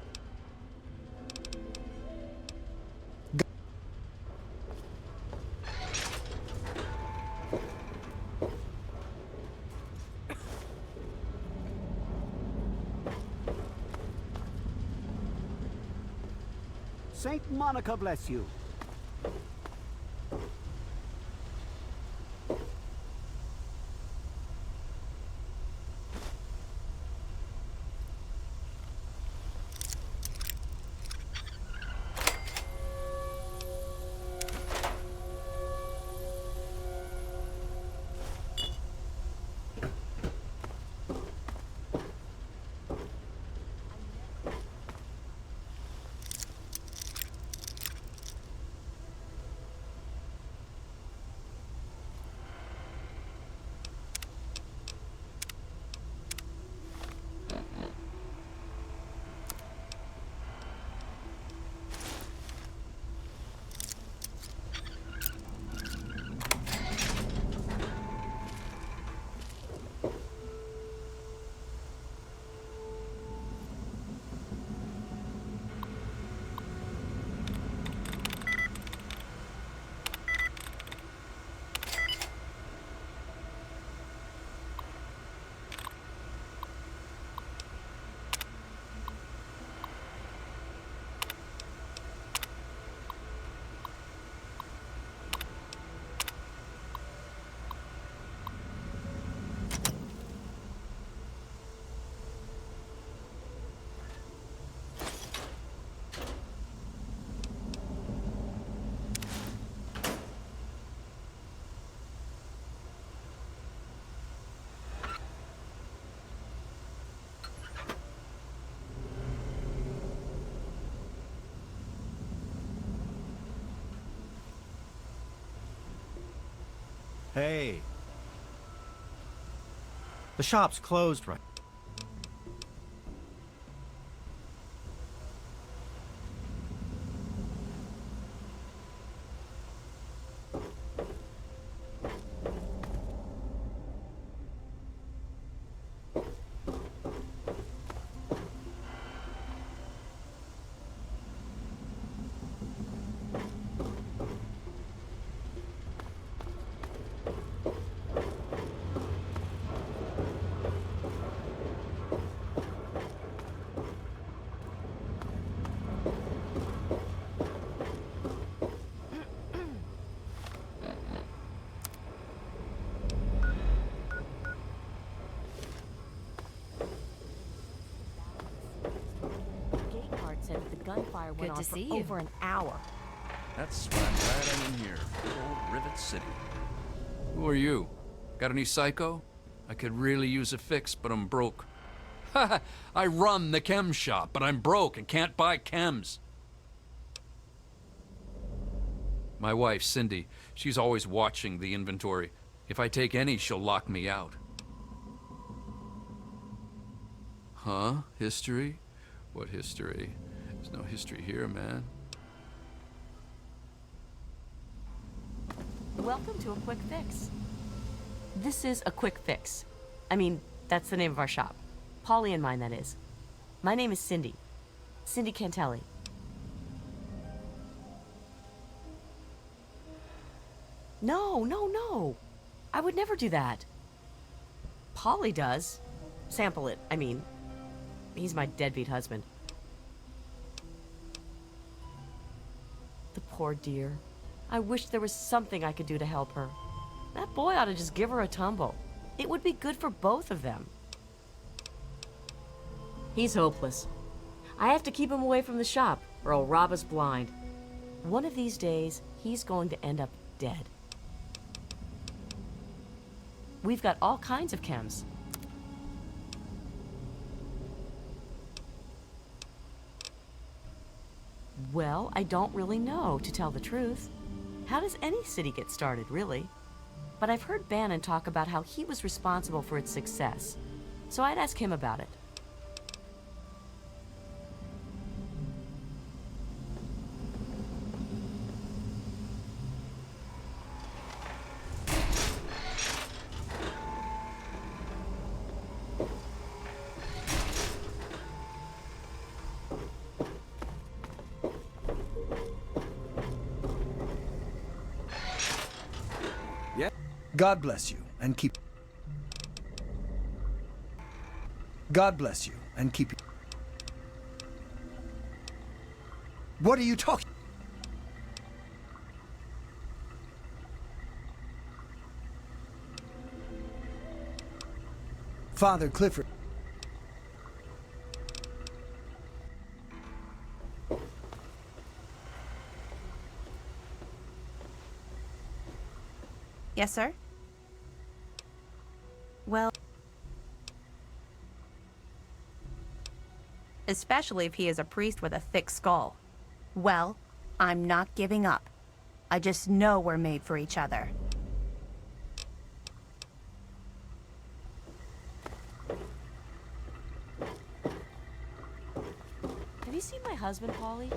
Saint Monica bless you. Hey. The shop's closed right. Gunfire went on for over an hour. That's why I'm glad I'm in here. Good old Rivet City. Who are you? Got any psycho? I could really use a fix, but I'm broke. Ha! I run the chem shop, but I'm broke and can't buy chems. My wife, Cindy, she's always watching the inventory. If I take any, she'll lock me out. Huh? History? What history? There's no history here, man. Welcome to A Quick Fix. This is A Quick Fix. I mean, that's the name of our shop. Polly and mine, that is. My name is Cindy. Cindy Cantelli. No. I would never do that. Polly does. Sample it, I mean. He's my deadbeat husband. The poor dear. I wish there was something I could do to help her. That boy ought to just give her a tumble. It would be good for both of them. He's hopeless. I have to keep him away from the shop, or he'll rob us blind. One of these days, he's going to end up dead. We've got all kinds of chems. Well, I don't really know, to tell the truth. How does any city get started, really? But I've heard Bannon talk about how he was responsible for its success, so I'd ask him about it. God bless you and keep. God bless you and keep you. What are you talking? Father Clifford. Yes, sir? Well, especially if he is a priest with a thick skull. Well, I'm not giving up. I just know we're made for each other. Have you seen my husband, Polly?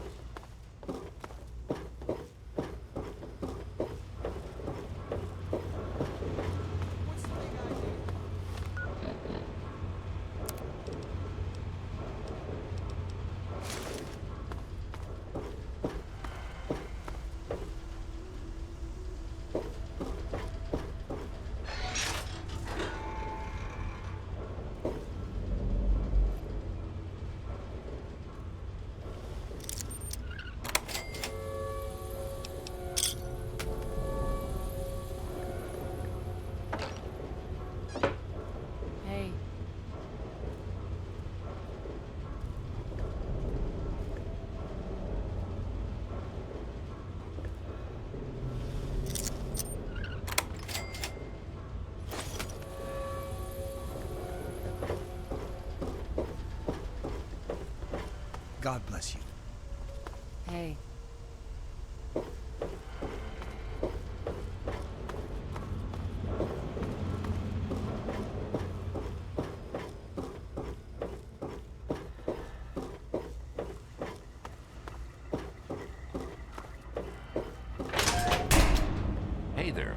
God bless you. Hey. Hey there.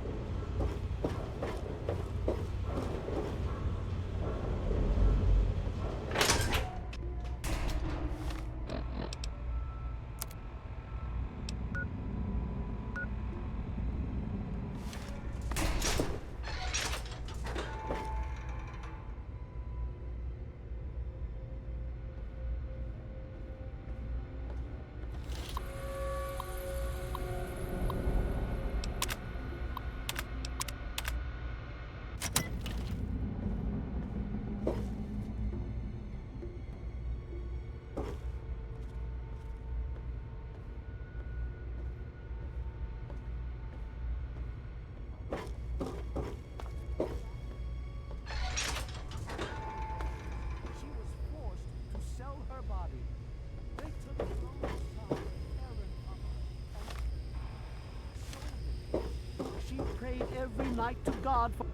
Prayed every night to God for...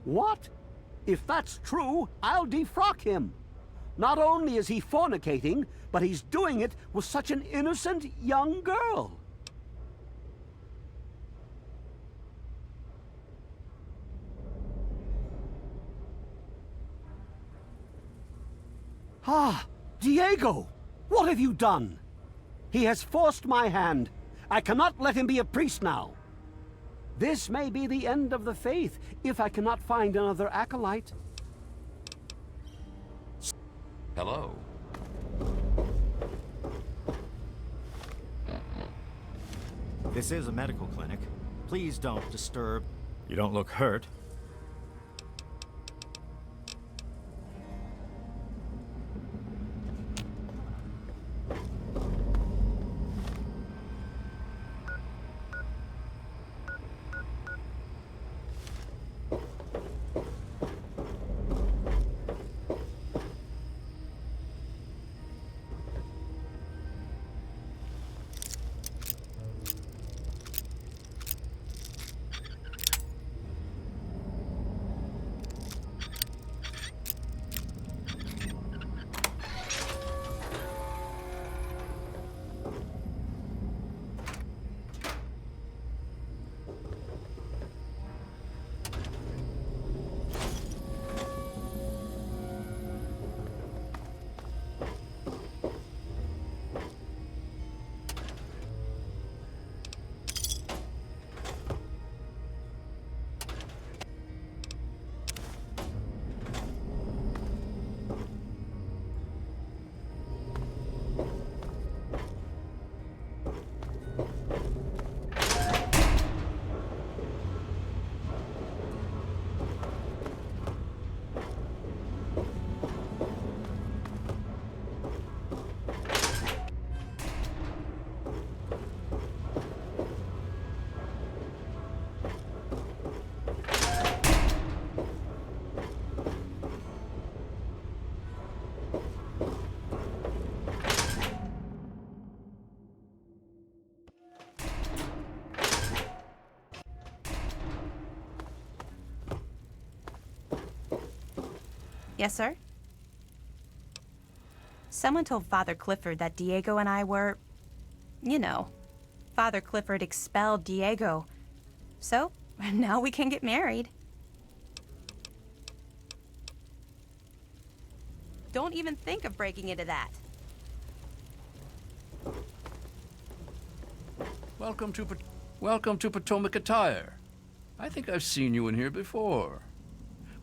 What? If that's true, I'll defrock him. Not only is he fornicating, but he's doing it with such an innocent young girl. Ah, Diego! What have you done? He has forced my hand. I cannot let him be a priest now. This may be the end of the faith if I cannot find another acolyte. Hello. This is a medical clinic. Please don't disturb. You don't look hurt. Yes, sir? Someone told Father Clifford that Diego and I were... You know, Father Clifford expelled Diego. So, now we can get married. Don't even think of breaking into that. Welcome to Potomac Attire. I think I've seen you in here before.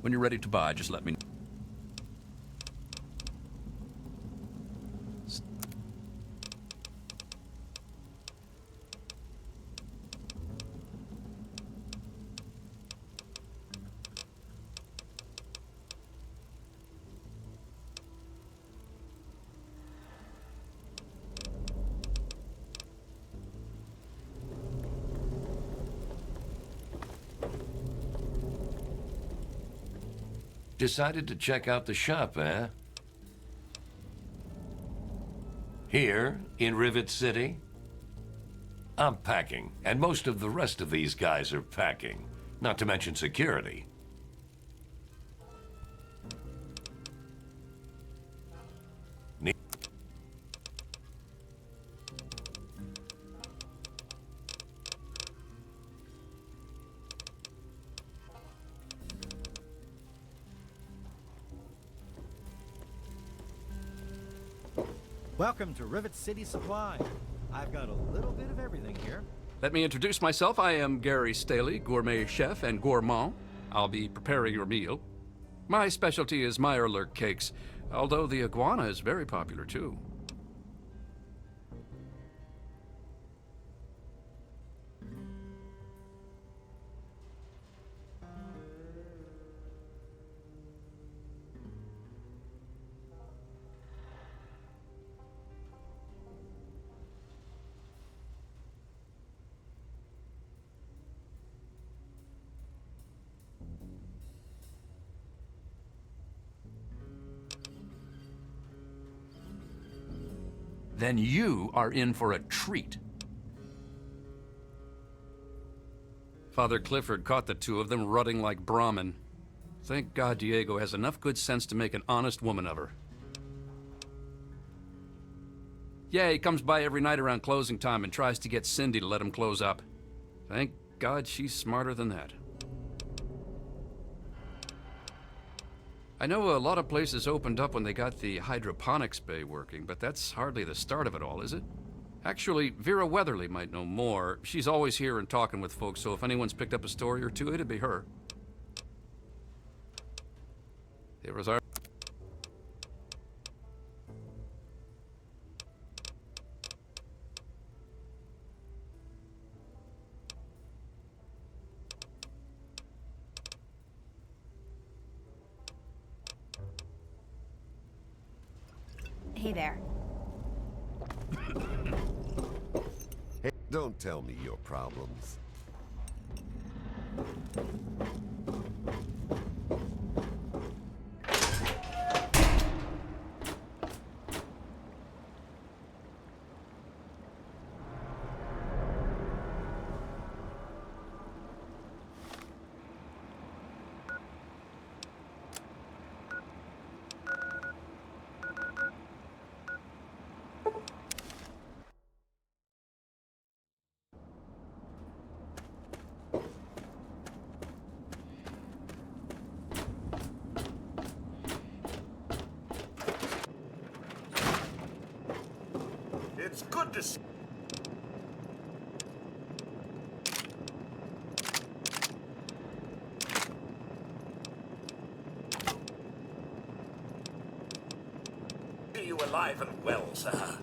When you're ready to buy, just let me know. Decided to check out the shop, eh? Here, in Rivet City? I'm packing, and most of the rest of these guys are packing, not to mention security. Welcome to Rivet City Supply. I've got a little bit of everything here. Let me introduce myself. I am Gary Staley, gourmet chef and gourmand. I'll be preparing your meal. My specialty is Meyerlurk cakes, although the iguana is very popular too. Then you are in for a treat. Father Clifford caught the two of them rutting like Brahmin. Thank God Diego has enough good sense to make an honest woman of her. Yeah, he comes by every night around closing time and tries to get Cindy to let him close up. Thank God she's smarter than that. I know a lot of places opened up when they got the hydroponics bay working, but that's hardly the start of it all, is it? Actually, Vera Weatherly might know more. She's always here and talking with folks, so if anyone's picked up a story or two, it'd be her. There was our... Hey there. Hey, don't tell me your problems. It's good to see. You alive and well, sir.